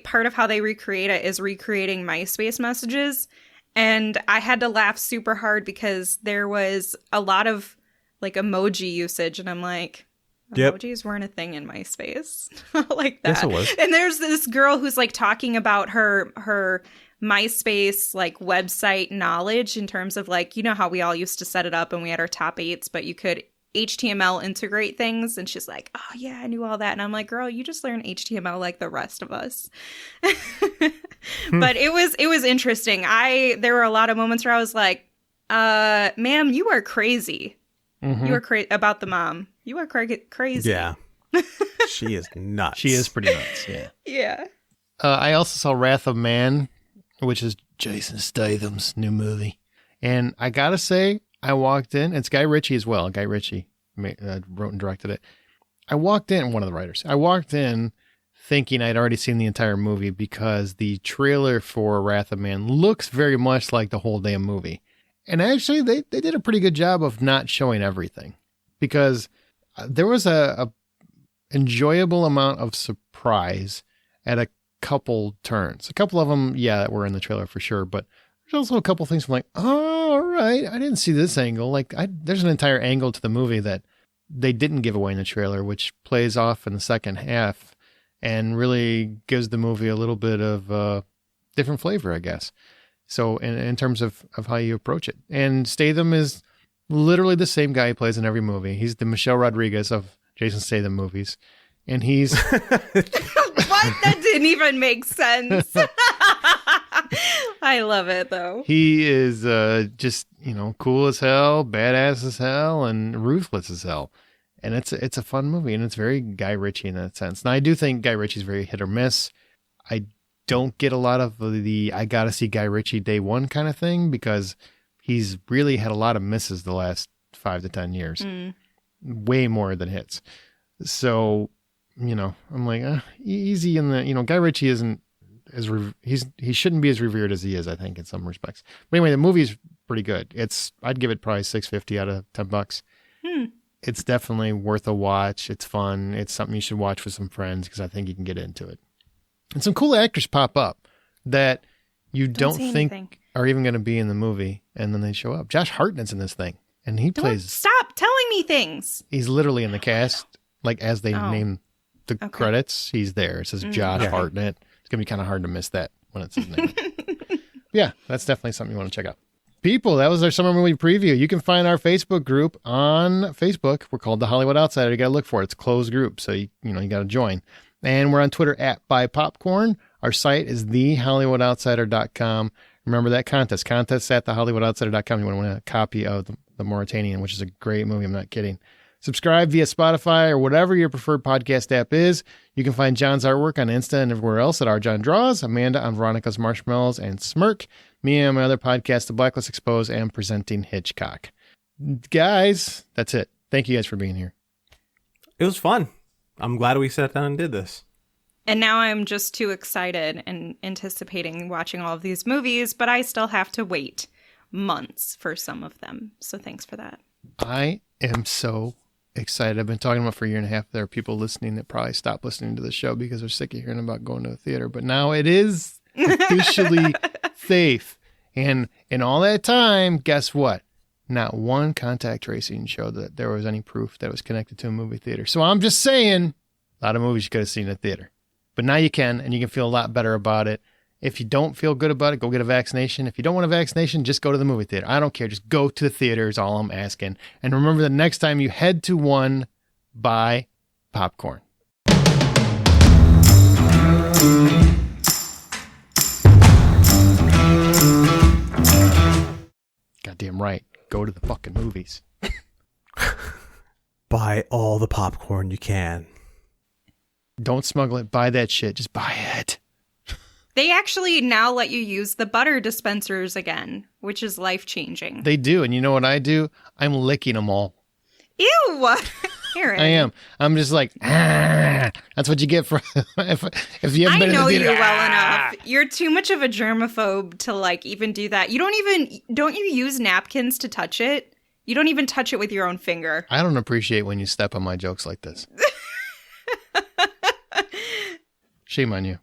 part of how they recreate it is recreating MySpace messages. And I had to laugh super hard because there was a lot of like emoji usage. And I'm like, emojis weren't a thing in MySpace. Like that. Yes, it was. And there's this girl who's like talking about her MySpace like website knowledge in terms of like, you know how we all used to set it up and we had our top 8s, but you could HTML integrate things, and she's like, oh yeah, I knew all that, and I'm like, girl, you just learned HTML like the rest of us. But it was interesting. There were a lot of moments where I was like, ma'am, you are crazy. Mm-hmm. You are crazy about the mom. You are crazy. Yeah. She is nuts. She is pretty nuts. Yeah. Yeah. I also saw Wrath of Man, which is Jason Statham's new movie, and I gotta say, I walked in. It's Guy Ritchie as well. Guy Ritchie wrote and directed it. I walked in, one of the writers. I walked in thinking I'd already seen the entire movie because the trailer for Wrath of Man looks very much like the whole damn movie. And actually, they did a pretty good job of not showing everything because there was a enjoyable amount of surprise at a couple turns. A couple of them, yeah, were in the trailer for sure, but there's also a couple things from like, oh, all right, I didn't see this angle. Like, there's an entire angle to the movie that they didn't give away in the trailer, which plays off in the second half and really gives the movie a little bit of different flavor, I guess. So in terms of how you approach it. And Statham is literally the same guy he plays in every movie. He's the Michelle Rodriguez of Jason Statham movies. And he's... What? That didn't even make sense. I love it, though. He is just, cool as hell, badass as hell, and ruthless as hell. And it's a fun movie, and it's very Guy Ritchie in that sense. Now, I do think Guy Ritchie's very hit or miss. I don't get a lot of the I gotta see Guy Ritchie day one kind of thing because he's really had a lot of misses the last 5 to 10 years. Way more than hits. So, I'm like, easy in the, Guy Ritchie isn't he shouldn't be as revered as he is, I think, in some respects. But anyway, the movie's pretty good. I'd give it probably $6.50 out of $10. It's definitely worth a watch. It's fun. It's something you should watch with some friends because I think you can get into it. And some cool actors pop up that you don't think are even going to be in the movie, and then they show up. Josh Hartnett's in this thing, and he plays... Stop telling me things! He's literally in the cast, like as they name the credits, he's there. It says Josh Hartnett. It's going to be kind of hard to miss that when it's his name. Yeah, that's definitely something you want to check out. People, that was our summer movie preview. You can find our Facebook group on Facebook. We're called The Hollywood Outsider. You got to look for it. It's a closed group, so you got to join. And we're on Twitter at BuyPopcorn. Our site is thehollywoodoutsider.com. Remember that contest. Contest at thehollywoodoutsider.com. You want to win a copy of The Mauritanian, which is a great movie. I'm not kidding. Subscribe via Spotify or whatever your preferred podcast app is. You can find John's artwork on Insta and everywhere else at RJohnDraws, Amanda on Veronica's Marshmallows and Smirk, me and my other podcast, The Blacklist Exposed, and Presenting Hitchcock. Guys, that's it. Thank you guys for being here. It was fun. I'm glad we sat down and did this. And now I'm just too excited and anticipating watching all of these movies, but I still have to wait months for some of them. So thanks for that. I am so excited. I've been talking about for a year and a half. There are people listening that probably stopped listening to the show because they're sick of hearing about going to the theater. But now it is officially safe. And in all that time, guess what? Not one contact tracing showed that there was any proof that it was connected to a movie theater. So I'm just saying, a lot of movies you could have seen at theater. But now you can, and you can feel a lot better about it. If you don't feel good about it, go get a vaccination. If you don't want a vaccination, just go to the movie theater. I don't care. Just go to the theater is all I'm asking. And remember the next time you head to one, buy popcorn. Goddamn right. Go to the fucking movies. Buy all the popcorn you can. Don't smuggle it. Buy that shit. Just buy it. They actually now let you use the butter dispensers again, which is life-changing. They do. And you know what I do? I'm licking them all. Ew! Aaron. I am. I'm just like, that's what you get for if you haven't been in the theater. I know you well enough. You're too much of a germaphobe to like even do that. Don't you use napkins to touch it? You don't even touch it with your own finger. I don't appreciate when you step on my jokes like this. Shame on you.